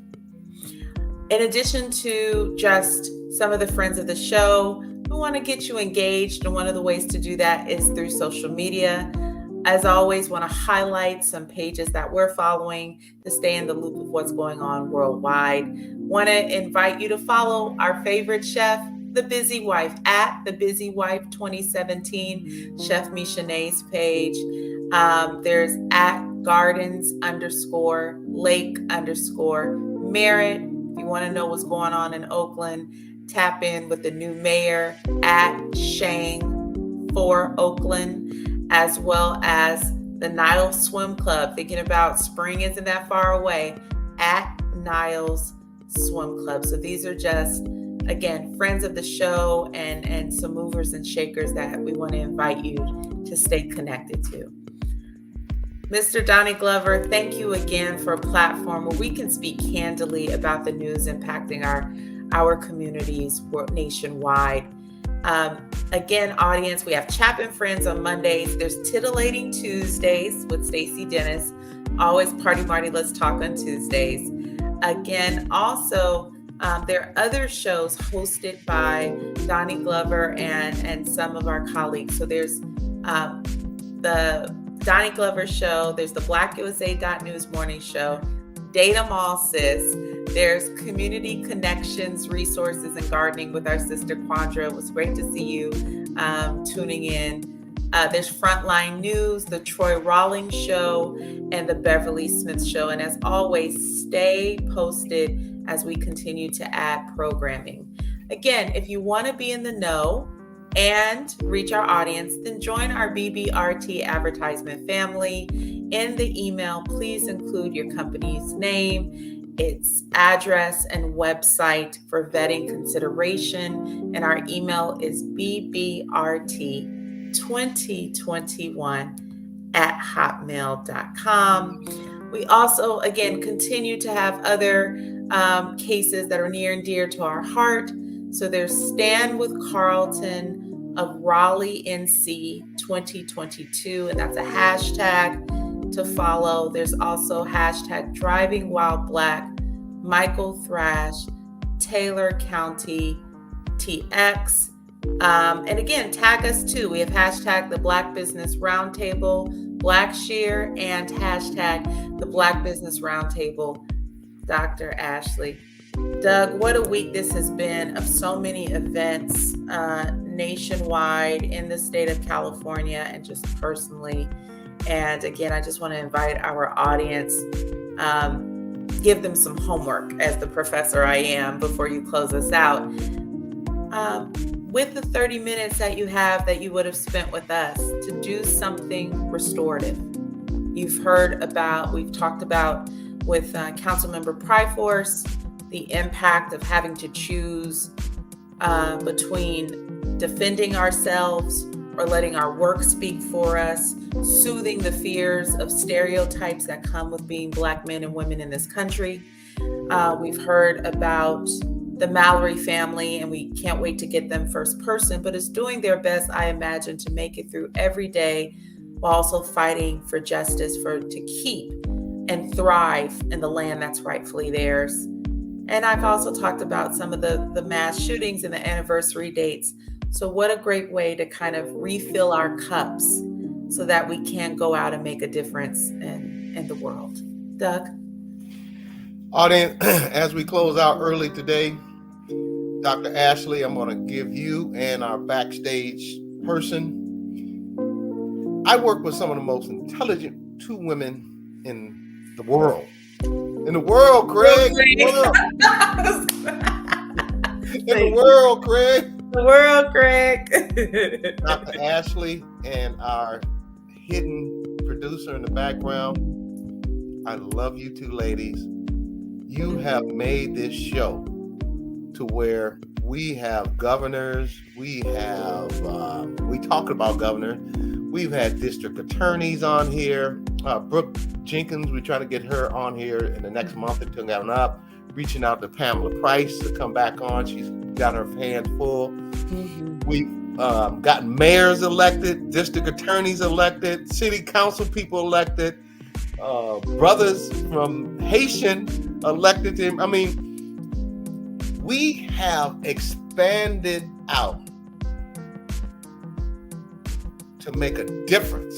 In addition to just some of the friends of the show, we want to get you engaged, and one of the ways to do that is through social media. As always, want to highlight some pages that we're following to stay in the loop of what's going on worldwide. Want to invite you to follow our favorite chef, The Busy Wife, at The Busy Wife 2017, Chef Michelet's page. There's at Gardens_Lake_Merritt. If you want to know what's going on in Oakland, tap in with the new mayor at Shang for Oakland, as well as the Niles Swim Club. Thinking about spring isn't that far away, at Niles Swim Club. So these are just, again, friends of the show and some movers and shakers that we want to invite you to stay connected to. Mr. Donnie Glover, thank you again for a platform where we can speak candidly about the news impacting our communities nationwide. Again, audience, we have Chapin Friends on Mondays. There's Titillating Tuesdays with Stacey Dennis. Always Party Marty, Let's Talk on Tuesdays. Again, also, there are other shows hosted by Donnie Glover and some of our colleagues. So there's the Donnie Glover Show. There's the BlackUSA.News Morning Show. Date 'em all, sis. There's Community Connections, Resources, and Gardening with our sister Quandra. It was great to see you tuning in. There's Frontline News, the Troy Rawlings Show, and the Beverly Smith Show. And as always, stay posted as we continue to add programming. Again, if you want to be in the know and reach our audience, then join our BBRT advertisement family. In the email, please include your company's name, its address, and website for vetting consideration. And our email is bbrt2021@hotmail.com. We also, again, continue to have other cases that are near and dear to our heart. So there's Stand with Carlton of Raleigh, NC 2022, and that's a hashtag to follow. There's also hashtag Driving While Black, Michael Thrash, Taylor County TX. And again, tag us too. We have hashtag the Black Business Roundtable, Blacksher, and hashtag the Black Business Roundtable, Dr. Ashley. Doug, what a week this has been of so many events nationwide, in the state of California, and just personally. And again, I just want to invite our audience, give them some homework as the professor I am before you close us out. With the 30 minutes that you have that you would have spent with us, to do something restorative. We've talked about with Councilmember Priforce, the impact of having to choose between defending ourselves or letting our work speak for us, soothing the fears of stereotypes that come with being Black men and women in this country. We've heard about the Mallery family, and we can't wait to get them first person, but is doing their best, I imagine, to make it through every day while also fighting for justice, to keep and thrive in the land that's rightfully theirs. And I've also talked about some of the mass shootings and the anniversary dates. So what a great way to kind of refill our cups so that we can go out and make a difference in the world. Doug? Audience, as we close out early today, Dr. Ashley, I'm going to give you and our backstage person. I work with some of the most intelligent two women in the world. In the world, Craig. In the world, Craig. The world, Craig. Dr. Ashley and our hidden producer in the background. I love you two ladies. You have made this show to where we have governors. We talked about governor. We've had district attorneys on here. Brooke Jenkins, we try to get her on here in the next month or two coming up. Reaching out to Pamela Price to come back on. She's got her hands full. Mm-hmm. We've gotten mayors elected, district attorneys elected, city council people elected, brothers from Haitian elected him. I mean, we have expanded out to make a difference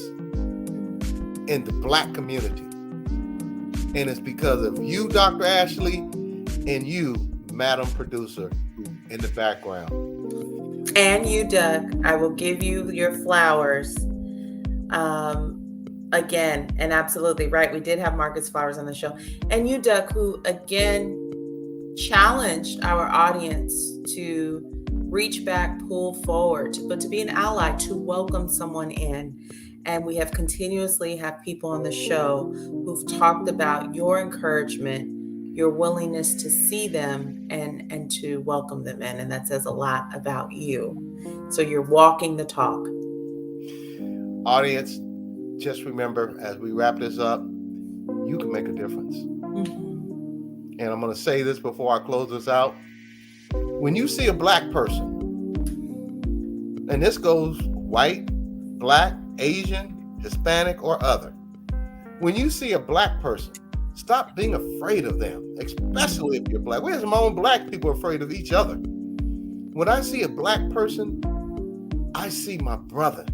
in the Black community. And it's because of you, Dr. Ashley, and you, Madam Producer, in the background. And you, Doug. I will give you your flowers. Again, and absolutely right. We did have Marcus Flowers on the show. And you, Doug, who again challenged our audience to reach back, pull forward, but to be an ally, to welcome someone in. And we have continuously had people on the show who've talked about your encouragement, your willingness to see them and to welcome them in. And that says a lot about you. So you're walking the talk. Audience, just remember, as we wrap this up, you can make a difference. And I'm going to say this before I close this out. When you see a Black person, and this goes white, Black, Asian, Hispanic, or other, when you see a Black person, stop being afraid of them, especially if you're Black. Where's my own Black people afraid of each other? When I see a Black person, I see my brother,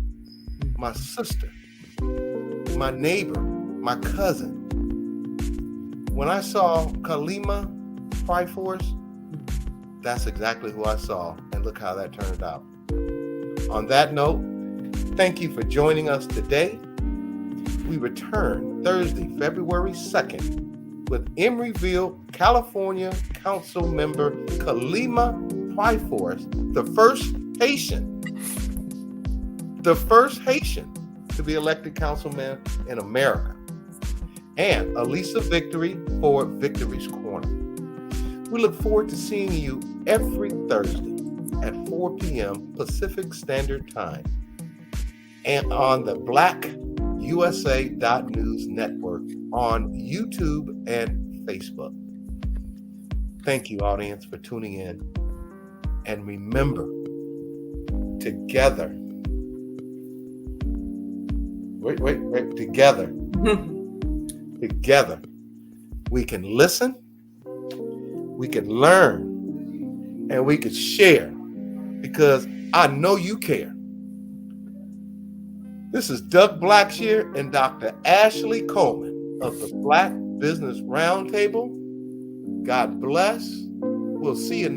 my sister, my neighbor, my cousin. When I saw Kalima Priforce, that's exactly who I saw, and look how that turned out. On that note, thank you for joining us today. We return Thursday, February 2nd with Emeryville California Council member Kalima Priforce, the first Haitian to be elected councilman in America, and Elisa Victory for Victory's Corner. We look forward to seeing you every Thursday at 4 p.m. Pacific Standard Time and on the BlackUSA.News Network on YouTube and Facebook. Thank you, audience, for tuning in. And remember, together, together, we can listen, we can learn, and we can share, because I know you care. This is Doug Blacksher and Dr. Ashley Coleman of the Black Business Roundtable. God bless. We'll see you next